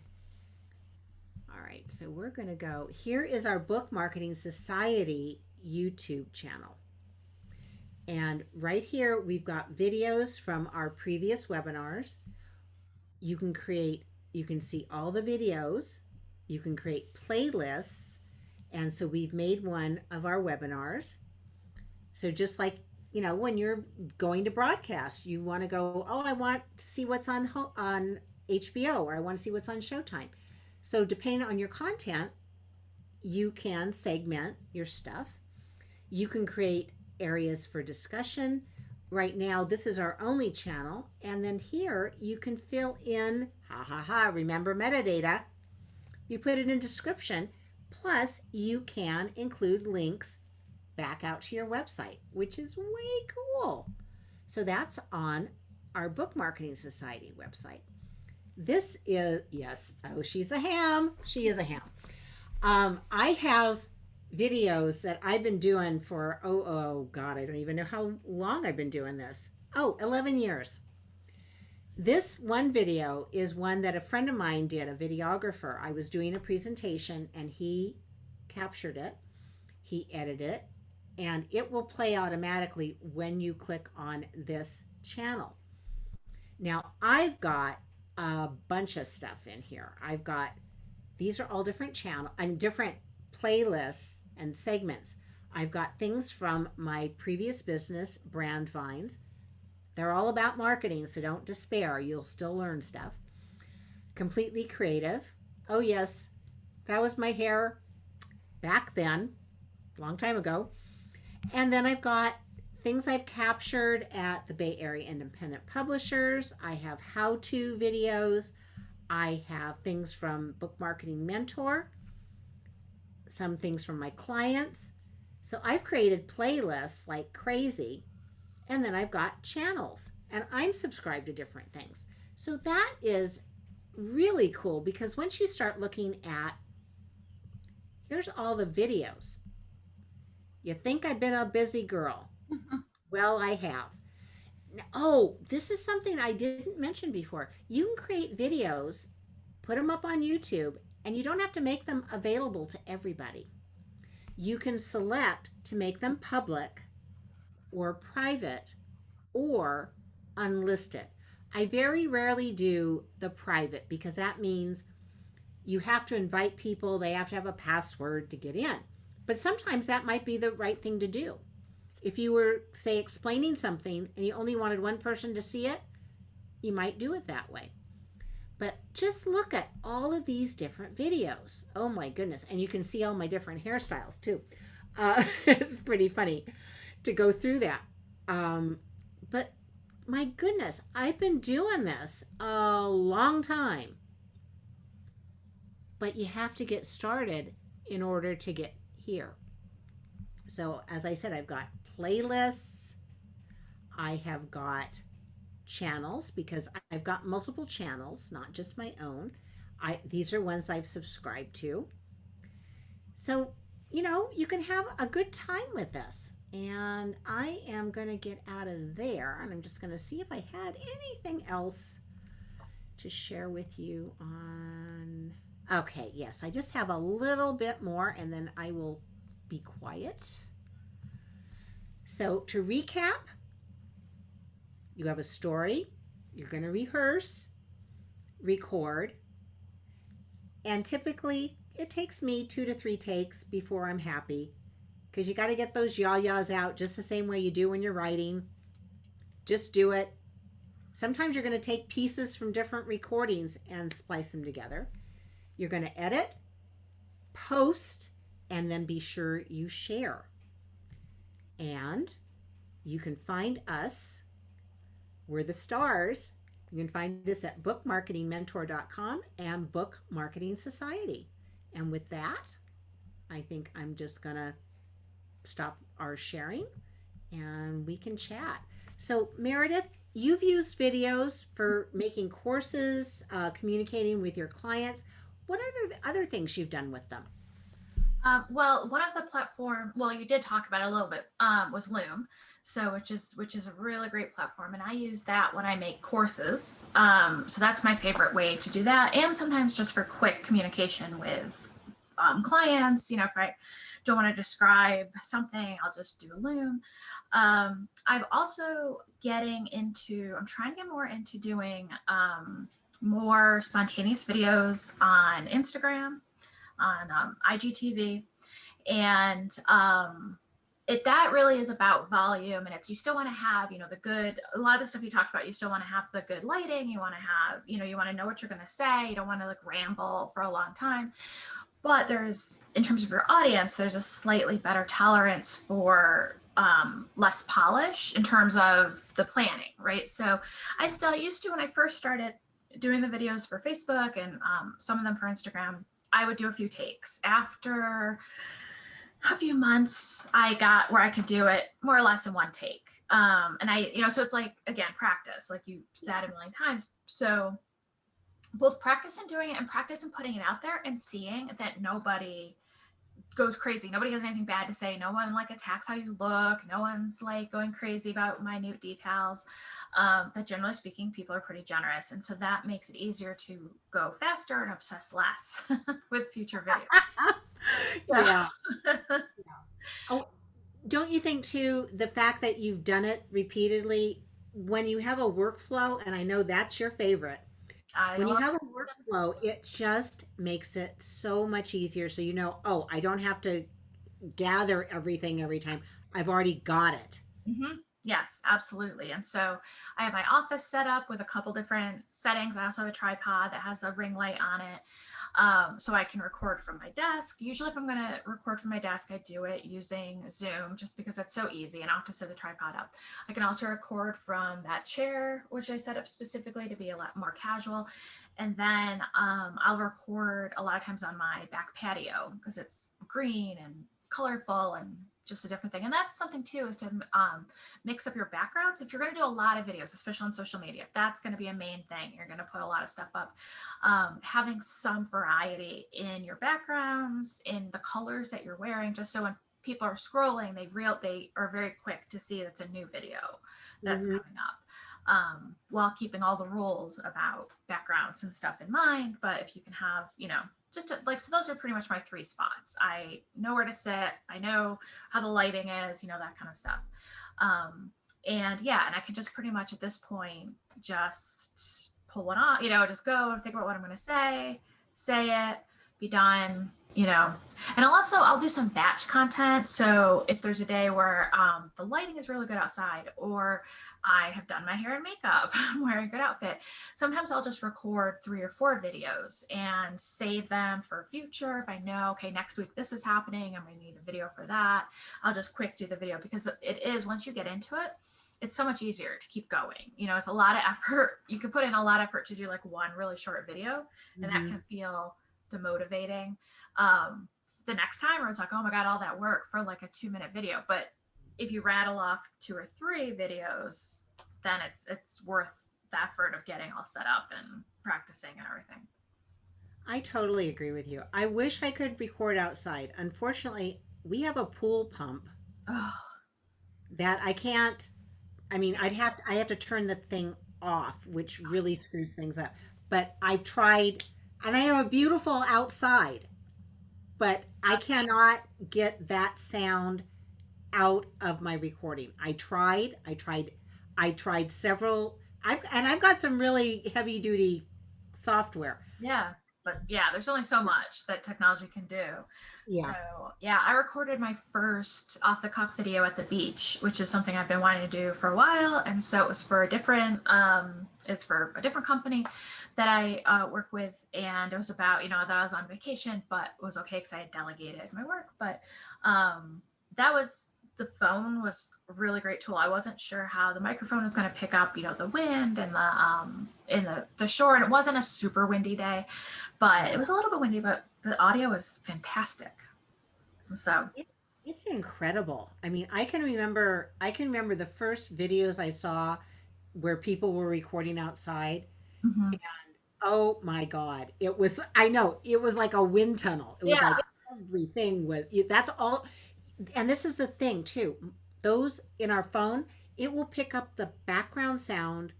All right, so we're going to go. Here is our Book Marketing Society YouTube channel. And right here, we've got videos from our previous webinars. You can see all the videos. You can create playlists. And so we've made one of our webinars. So just like, when you're going to broadcast, you want to go, oh, I want to see what's on HBO, or I want to see what's on Showtime. So depending on your content, you can segment your stuff. You can create areas for discussion. right now, this is our only channel. And then here you can fill in, remember metadata. You put it in description. Plus, you can include links back out to your website, which is way cool. So that's on our Book Marketing Society website. This is, yes, oh, she's a ham. She is a ham. I have videos that I've been doing for, oh God, I don't even know how long I've been doing this. 11 years. This one video is one that a friend of mine did, a videographer. I was doing a presentation and he captured it, he edited it, and it will play automatically when you click on this channel. Now, I've got a bunch of stuff in here. These are all different different playlists and segments. I've got things from my previous business, Brand Vines. They're all about marketing, so don't despair. You'll still learn stuff. Completely Creative. Oh yes, that was my hair back then, a long time ago. And then I've got things I've captured at the Bay Area Independent Publishers. I have how-to videos. I have things from Book Marketing Mentor, some things from my clients. So I've created playlists like crazy. And then I've got channels, and I'm subscribed to different things. So that is really cool, because once you start looking at, here's all the videos. You think I've been a busy girl. Well, I have. Oh, this is something I didn't mention before. You can create videos, put them up on YouTube, and you don't have to make them available to everybody. You can select to make them public or private or unlisted. I very rarely do the private because that means you have to invite people, they have to have a password to get in. But sometimes that might be the right thing to do. If you were, say, explaining something and you only wanted one person to see it, you might do it that way. But just look at all of these different videos. Oh my goodness. And you can see all my different hairstyles too. It's pretty funny to go through that. But my goodness, I've been doing this a long time. But you have to get started in order to get here. So as I said, I've got playlists. I have got channels because I've got multiple channels, not just my own. These are ones I've subscribed to. So, you can have a good time with this. And I am going to get out of there, and I'm just going to see if I had anything else to share with you on. Okay, yes, I just have a little bit more, and then I will be quiet. So to recap, you have a story, you're going to rehearse, record, and typically it takes me 2 to 3 takes before I'm happy, because you got to get those yah-yahs out just the same way you do when you're writing. Just do it. Sometimes you're going to take pieces from different recordings and splice them together. You're going to edit, post, and then be sure you share. And you can find us. We're the stars. You can find us at bookmarketingmentor.com and Book Marketing Society. And with that, I think I'm just going to stop our sharing and we can chat. So Meredith, you've used videos for making courses, communicating with your clients. What are the other things you've done with them? Well, one of the platform, you did talk about it a little bit, was Loom. So which is a really great platform. And I use that when I make courses. So that's my favorite way to do that. And sometimes just for quick communication with clients, if I don't want to describe something, I'll just do a Loom. I'm also I'm trying to get more into doing more spontaneous videos on Instagram, on IGTV, and that really is about volume, and you still want to have, a lot of the stuff you talked about, you still want to have the good lighting, you want to have, you want to know what you're going to say, you don't want to ramble for a long time, but in terms of your audience, there's a slightly better tolerance for less polish in terms of the planning, right? So I still used to, when I first started doing the videos for Facebook and some of them for Instagram, I would do a few takes. After a few months, I got where I could do it more or less in one take. And I, so it's like, again, practice, like you said a million times. So both practice in doing it and practice in putting it out there and seeing that nobody goes crazy. Nobody has anything bad to say. No one like attacks how you look. No one's like going crazy about minute details. That generally speaking, people are pretty generous. And so that makes it easier to go faster and obsess less with future videos. Yeah. Oh, don't you think too, the fact that you've done it repeatedly, when you have a workflow, and I know that's your favorite, I when you love have a workflow, it just makes it so much easier. So you know, oh, I don't have to gather everything every time. I've already got it. Mm-hmm. Yes, absolutely. And so I have my office set up with a couple different settings. I also have a tripod that has a ring light on it. So I can record from my desk. Usually if I'm going to record from my desk, I do it using Zoom just because it's so easy and I don't have to set the tripod up. I can also record from that chair, which I set up specifically to be a lot more casual. And then I'll record a lot of times on my back patio because it's green and colorful and just a different thing. And that's something too, is to mix up your backgrounds. If you're going to do a lot of videos, especially on social media, if that's going to be a main thing, you're going to put a lot of stuff up. Having some variety in your backgrounds, in the colors that you're wearing, just so when people are scrolling, they are very quick to see it's a new video that's Mhm. coming up. While keeping all the rules about backgrounds and stuff in mind. But if you can have, just like, so those are pretty much my three spots. I know where to sit. I know how the lighting is, that kind of stuff. And yeah, and I can just pretty much at this point just pull one on, just go and think about what I'm going to say it, be done, and also I'll do some batch content. So if there's a day where the lighting is really good outside, or I have done my hair and makeup, I'm wearing a good outfit, sometimes I'll just record 3 or 4 videos and save them for future. If I know, okay, next week this is happening, I'm going to need a video for that, I'll just quick do the video, because it is, once you get into it, it's so much easier to keep going. It's a lot of effort. You can put in a lot of effort to do like one really short video, and that Mhm. can feel demotivating. The next time, I was like, oh my God, all that work for like a 2-minute video. But if you rattle off 2 or 3 videos, then it's worth the effort of getting all set up and practicing and everything. I totally agree with you. I wish I could record outside. Unfortunately, we have a pool pump Oh, that I can't. I mean, I have to turn the thing off, which really screws things up. But I've tried, and I have a beautiful outside, but I cannot get that sound out of my recording. I tried several. I've got some really heavy duty software. yeah. But yeah, there's only so much that technology can do. So Yeah. yeah, I recorded my first off the cuff video at the beach, which is something I've been wanting to do for a while. And so it was for a different, it's for a different company that I work with. And it was about, that I was on vacation, but it was okay because I had delegated my work. But that was, the phone was a really great tool. I wasn't sure how the microphone was going to pick up, the wind and the shore. And it wasn't a super windy day, but it was a little bit windy, but the audio was fantastic. So It, it's incredible. I mean, I can remember the first videos I saw where people were recording outside. mhm. Oh my God. I know, it was like a wind tunnel. It was Yeah, like everything was, that's all. And this is the thing too. Those in our phone, it will pick up the background sound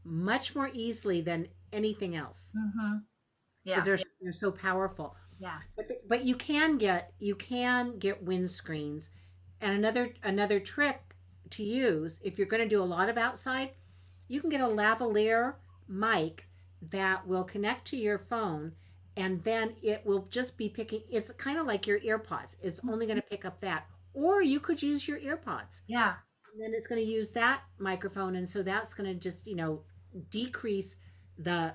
much more easily than anything else mhm. because Yeah, they're so powerful. yeah, But you can get windscreens. And another trick to use if you're going to do a lot of outside, you can get a lavalier mic that will connect to your phone, and then it will just be picking, it's kind of like your earpods. It's only going to pick up that. Or you could use your earpods. yeah, And then it's going to use that microphone, and so that's going to just, decrease the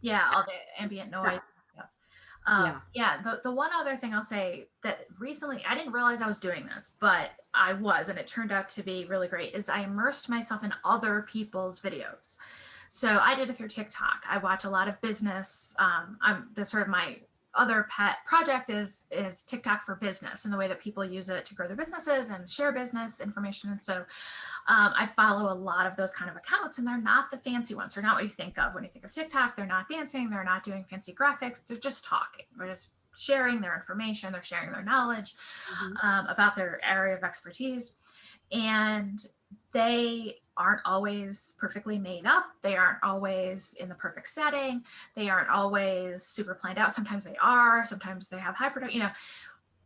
yeah. All the ambient noise stuff. stuff. Yeah. Yeah, the one other thing I'll say that recently, I didn't realize I was doing this, but I was, and it turned out to be really great, is I immersed myself in other people's videos. So I did it through TikTok. I watch a lot of business. I'm the sort of my other pet project is TikTok for business, and the way that people use it to grow their businesses and share business information. And so I follow a lot of those kind of accounts, and they're not the fancy ones. They're not what you think of when you think of TikTok. They're not dancing. They're not doing fancy graphics. They're just talking. They're just sharing their information. They're sharing their knowledge Hmm. about their area of expertise. And they aren't always perfectly made up. They aren't always in the perfect setting. They aren't always super planned out. Sometimes they are. Sometimes they have high production.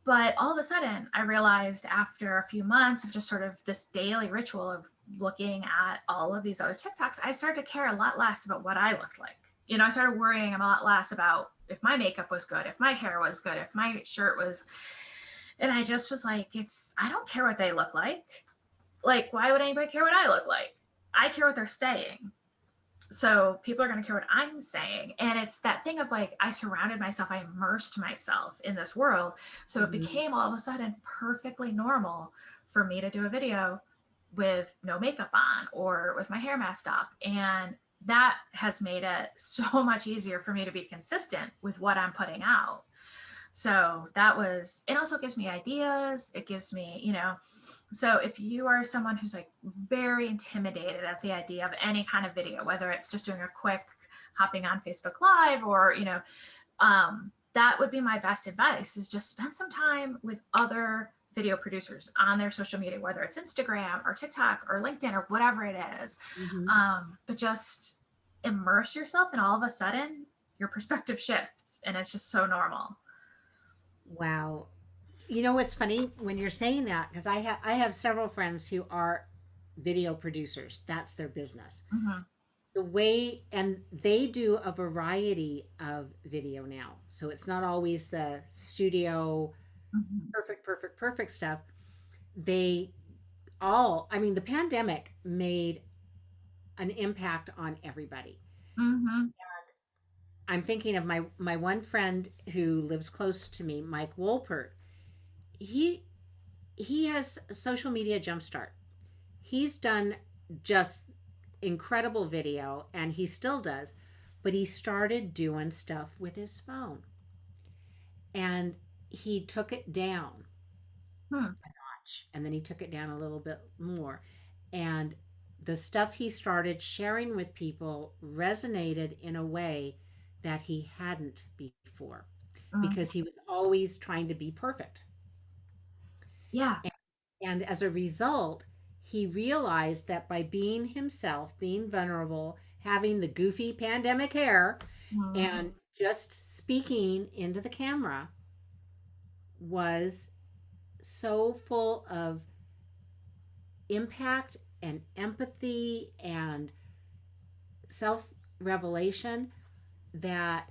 But all of a sudden, I realized after a few months of just sort of this daily ritual of looking at all of these other TikToks, I started to care a lot less about what I looked like. I started worrying a lot less about if my makeup was good, if my hair was good, if my shirt was. And I just was like, I don't care what they look like. Like, why would anybody care what I look like? I care what they're saying. So people are going to care what I'm saying. And it's that thing of like, I surrounded myself, I immersed myself in this world. So it Hmm. became all of a sudden perfectly normal for me to do a video with no makeup on or with my hair messed up. And that has made it so much easier for me to be consistent with what I'm putting out. So that was, it also gives me ideas. It gives me, so if you are someone who's like very intimidated at the idea of any kind of video, whether it's just doing a quick hopping on Facebook Live or, that would be my best advice is just spend some time with other video producers on their social media, whether it's Instagram or TikTok or LinkedIn or whatever it is. Hmm. But just immerse yourself and all of a sudden your perspective shifts and it's just so normal. Wow. You know what's funny when you're saying that? Because I have several friends who are video producers. That's their business. Mm-hmm. The way and they do a variety of video now. So it's not always the studio Mm-hmm. perfect, perfect, perfect stuff. They all, I mean, the pandemic made an impact on everybody. Mm-hmm. I'm thinking of my one friend who lives close to me, Mike Wolpert. He he has social media jumpstart. He's done just incredible video and he still does, but he started doing stuff with his phone and he took it down Hmm. a notch and then he took it down a little bit more. And the stuff he started sharing with people resonated in a way that he hadn't before Mm. because he was always trying to be perfect. Yeah. And as a result, he realized that by being himself, being vulnerable, having the goofy pandemic hair, Mm. and just speaking into the camera was so full of impact and empathy and self revelation that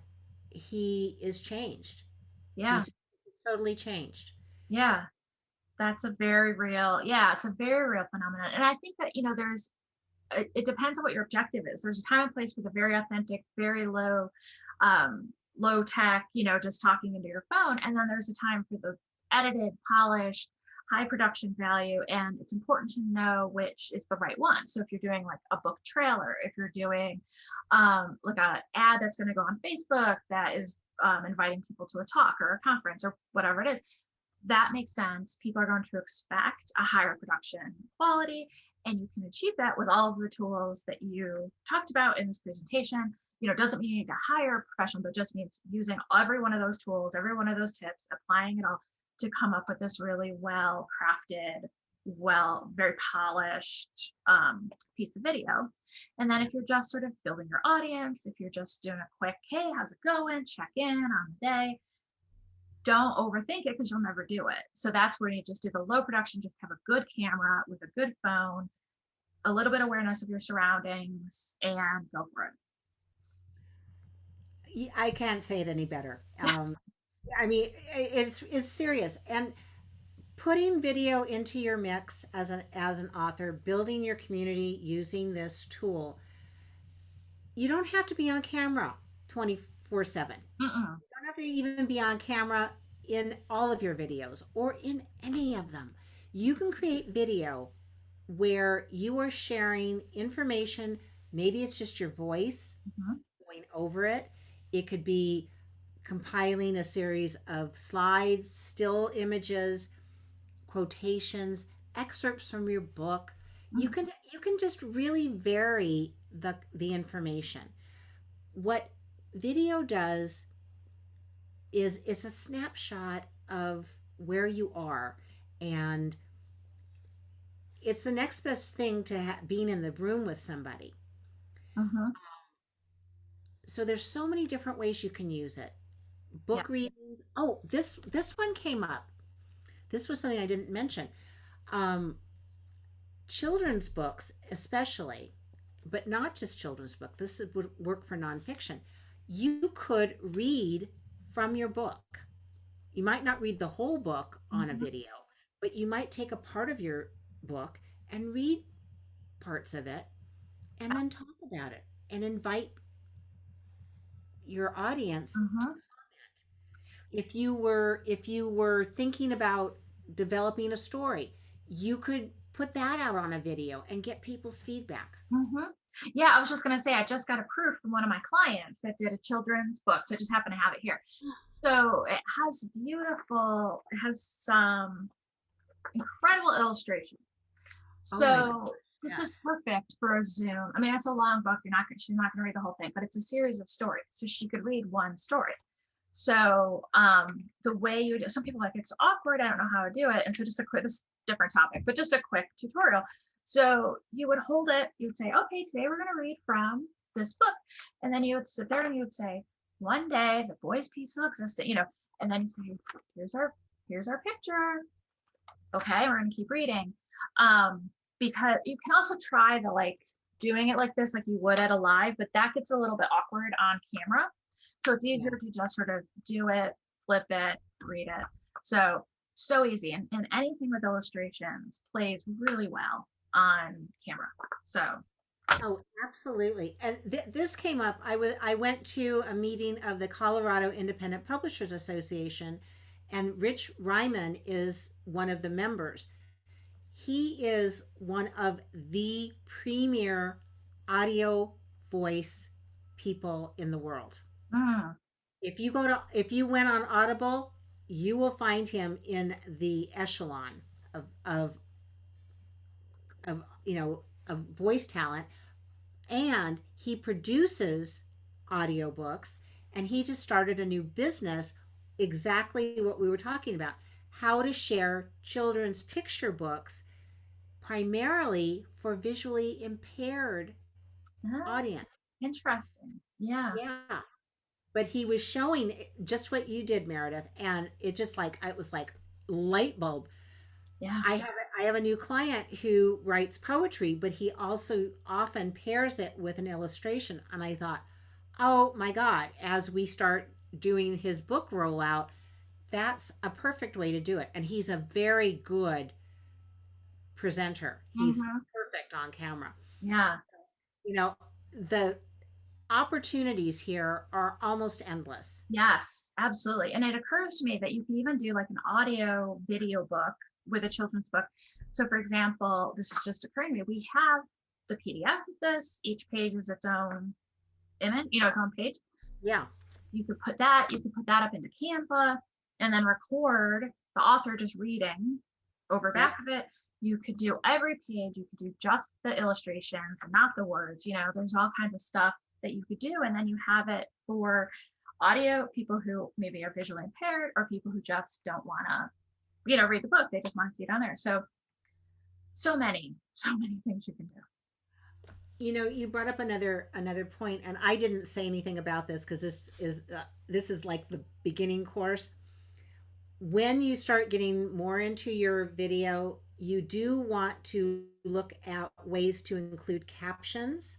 he is changed. Yeah. He's totally changed. Yeah. That's a very real, yeah, it's a very real phenomenon. And I think that, it depends on what your objective is. There's a time and place for the very authentic, very low tech, just talking into your phone. And then there's a time for the edited, polished, high production value. And it's important to know which is the right one. So if you're doing like a book trailer, if you're doing like a ad that's going to go on Facebook that is inviting people to a talk or a conference or whatever it is, that makes sense. People are going to expect a higher production quality, and you can achieve that with all of the tools that you talked about in this presentation. Doesn't mean you need to hire a professional, but just means using every one of those tools, every one of those tips, applying it all to come up with this really well crafted, very polished piece of video. And then if you're just sort of building your audience, if you're just doing a quick, hey, how's it going? Check in on the day, don't overthink it because you'll never do it. So that's where you just do the low production, just have a good camera with a good phone, a little bit of awareness of your surroundings, and go for it. I can't say it any better. I mean, it's serious, and putting video into your mix as an author, building your community using this tool. You don't have to be on camera 24/7. Mm-mm. You don't have to even be on camera in all of your videos or in any of them. You can create video where you are sharing information. Maybe it's just your voice Mhm. going over it. It could be compiling a series of slides, still images, quotations, excerpts from your book. Mhm. You can just really vary the information. What video does is it's a snapshot of where you are, and it's the next best thing to being in the room with somebody. Mhm. So there's so many different ways you can use it. Yeah. Book readings. Oh, this one came up. This was something I didn't mention. Um, Children's books, especially, but not just children's book. This would work for nonfiction. You could read from your book. You might not read the whole book on a Mhm. video, but you might take a part of your book and read parts of it and then talk about it and invite your audience to Mhm. comment. If you were thinking about developing a story, you could put that out on a video and get people's feedback. Mhm. Yeah, I was just gonna say, I just got approved from one of my clients that did a children's book, so I just happen to have it here. So it has some incredible illustrations. Oh my gosh, So this is yes. perfect for a Zoom. I mean, it's a long book. She's not gonna read the whole thing, but it's a series of stories. So she could read one story. So the way you do, some people are like, it's awkward, I don't know how to do it. And so just a quick, this different topic, but just a quick tutorial. So you would hold it, you'd say, okay, today we're gonna read from this book. And then you would sit there and you would say, one day the boy's pizza existed, and then you say, here's our here's our picture. Okay, we're gonna keep reading. Um, because you can also try the like doing it like this, like you would at a live, but that gets a little bit awkward on camera. So it's Yeah. easier to just sort of do it, flip it, read it. So so easy. And anything with illustrations plays really well on camera. So Oh, absolutely. And this came up. I went to a meeting of the Colorado Independent Publishers Association, and Rich Ryman is one of the members. He is one of the premier audio voice people in the world. mm, If you went on Audible, you will find him in the echelon of of voice talent, and he produces audiobooks, and he just started a new business, exactly what we were talking about, how to share children's picture books primarily for visually impaired ah, audience. interesting. Yeah. Yeah, but he was showing just what you did, Meredith, and it just like it was like light bulb. Yeah. I have a new client who writes poetry, but he also often pairs it with an illustration. And I thought, oh my God, as we start doing his book rollout, that's a perfect way to do it. And he's a very good presenter. He's Hmm. perfect on camera. Yeah. You know, the opportunities here are almost endless. Yes, absolutely. And it occurs to me that you can even do like an audio video book with a children's book. So, for example, this is just occurring to me. We have the PDF of this. Each page is its own image, its own page. Yeah. You could put that up into Canva and then record the author just reading over Yep. back of it. You could do every page, you could do just the illustrations and not the words. There's all kinds of stuff that you could do. And then you have it for audio people who maybe are visually impaired or people who just don't want to, read the book. They just want to see it on there. So, so many things you can do. You brought up another point, and I didn't say anything about this because this is like the beginning course. When you start getting more into your video, you do want to look at ways to include captions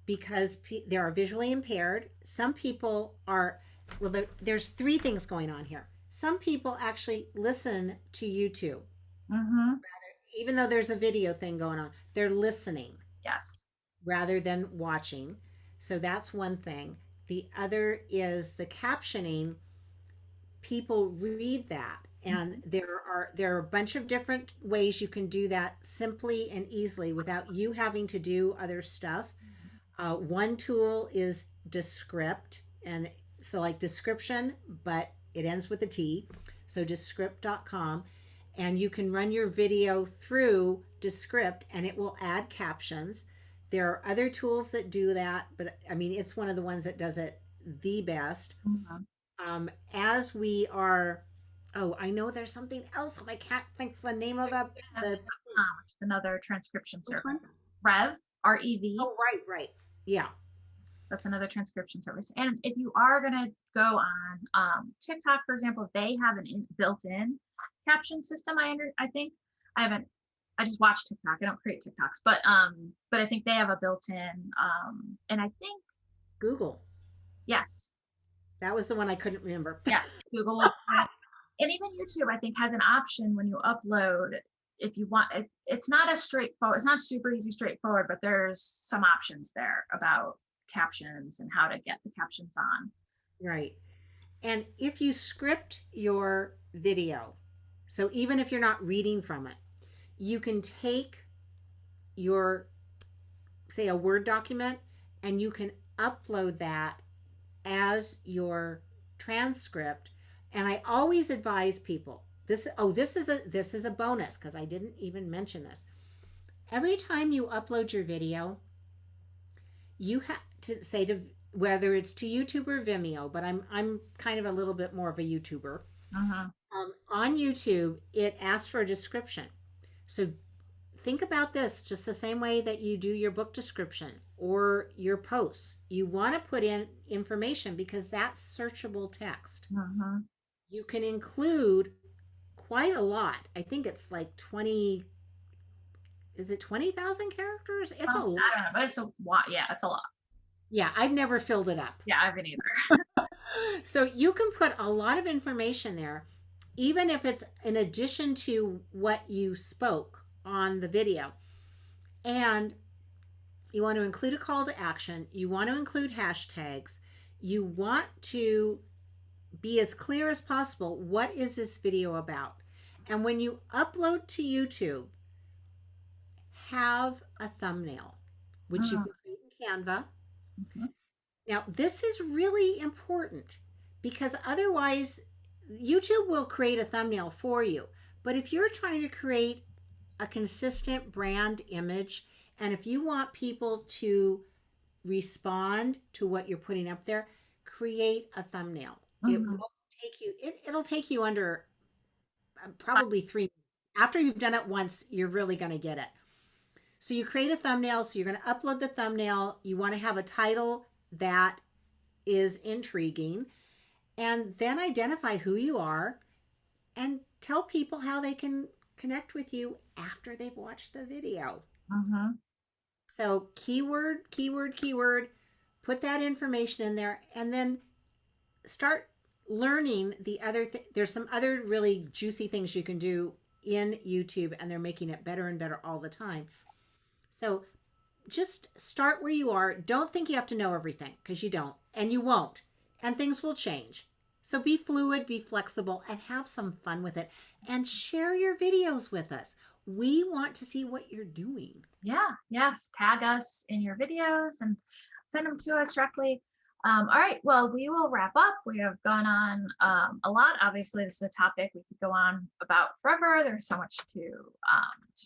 because they are visually impaired. Some people are, well, there's three things going on here. Some people actually listen to YouTube, Mm-hmm. even though there's a video thing going on, they're listening Yes. rather than watching. So that's one thing. The other is the captioning. People read that, and there are a bunch of different ways you can do that simply and easily without you having to do other stuff. One tool is Descript, and so like description, but it ends with a T. So descript.com, and you can run your video through Descript, and it will add captions. There are other tools that do that, but I mean, it's one of the ones that does it the best. Mhm. As we are, oh, I know there's something else, and I can't think the name of the Which is another transcription which service. one? Rev, R-E-V. Oh, right, right. Yeah. That's another transcription service. And if you are going to go on TikTok, for example, they have an built-in caption system. I think I haven't. I just watch TikTok. I don't create TikToks, but I think they have a built-in. And I think Google. yes, That was the one I couldn't remember. yeah, Google, and even YouTube, I think has an option when you upload. If you want, it's not as straightforward. It's not super easy, straightforward, but there's some options there about captions and how to get the captions on. Right. And if you script your video, so even if you're not reading from it, you can take your, say, a Word document, and you can upload that as your transcript. And I always advise people this. Oh, this is a bonus because I didn't even mention this. Every time you upload your video, you have to say to, whether it's to YouTube or Vimeo, but I'm kind of a little bit more of a YouTuber. Uh-huh. On YouTube, it asks for a description. So think about this just the same way that you do your book description or your posts. You want to put in information because that's searchable text. Uh-huh. You can include quite a lot. I think it's like 20, is it 20,000 characters? It's a lot. I don't know, but it's a lot. Yeah, it's a lot. Yeah, I've never filled it up. Yeah, I haven't either. So you can put a lot of information there, even if it's in addition to what you spoke on the video. And you want to include a call to action. You want to include hashtags. You want to be as clear as possible. What is this video about? And when you upload to YouTube, have a thumbnail, which you can create in Canva. Mhm. Now, this is really important because otherwise, YouTube will create a thumbnail for you. But if you're trying to create a consistent brand image, and if you want people to respond to what you're putting up there, create a thumbnail. It Mhm. will take you, it'll take you under probably 3. After you've done it once, you're really going to get it. So you create a thumbnail. So you're going to upload the thumbnail. You want to have a title that is intriguing, and then identify who you are and tell people how they can connect with you after they've watched the video. Uh-huh. So keyword, keyword, keyword, put that information in there, and then start learning the other there's some other really juicy things you can do in YouTube, and they're making it better and better all the time. So just start where you are. Don't think you have to know everything, because you don't, and you won't, and things will change. So be fluid, be flexible, and have some fun with it, and share your videos with us. We want to see what you're doing. Yeah, yes. Tag us in your videos and send them to us directly. All right, well, we will wrap up. We have gone on a lot. Obviously, this is a topic we could go on about forever. There's so much to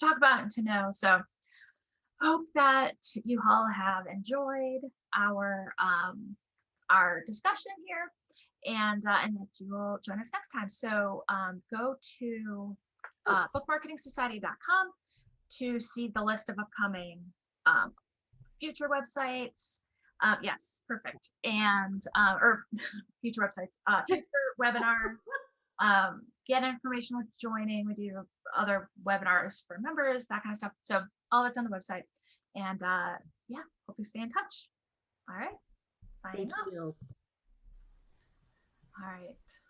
talk about and to know. So hope that you all have enjoyed our discussion here, and that you will join us next time. So go to bookmarketingsociety.com to see the list of upcoming future websites. Yes, perfect. And or future websites, future webinars. Get information with joining. We do other webinars for members, that kind of stuff. So all it's on the website. And yeah, hope you stay in touch. All right, signing Thank off. you. All right.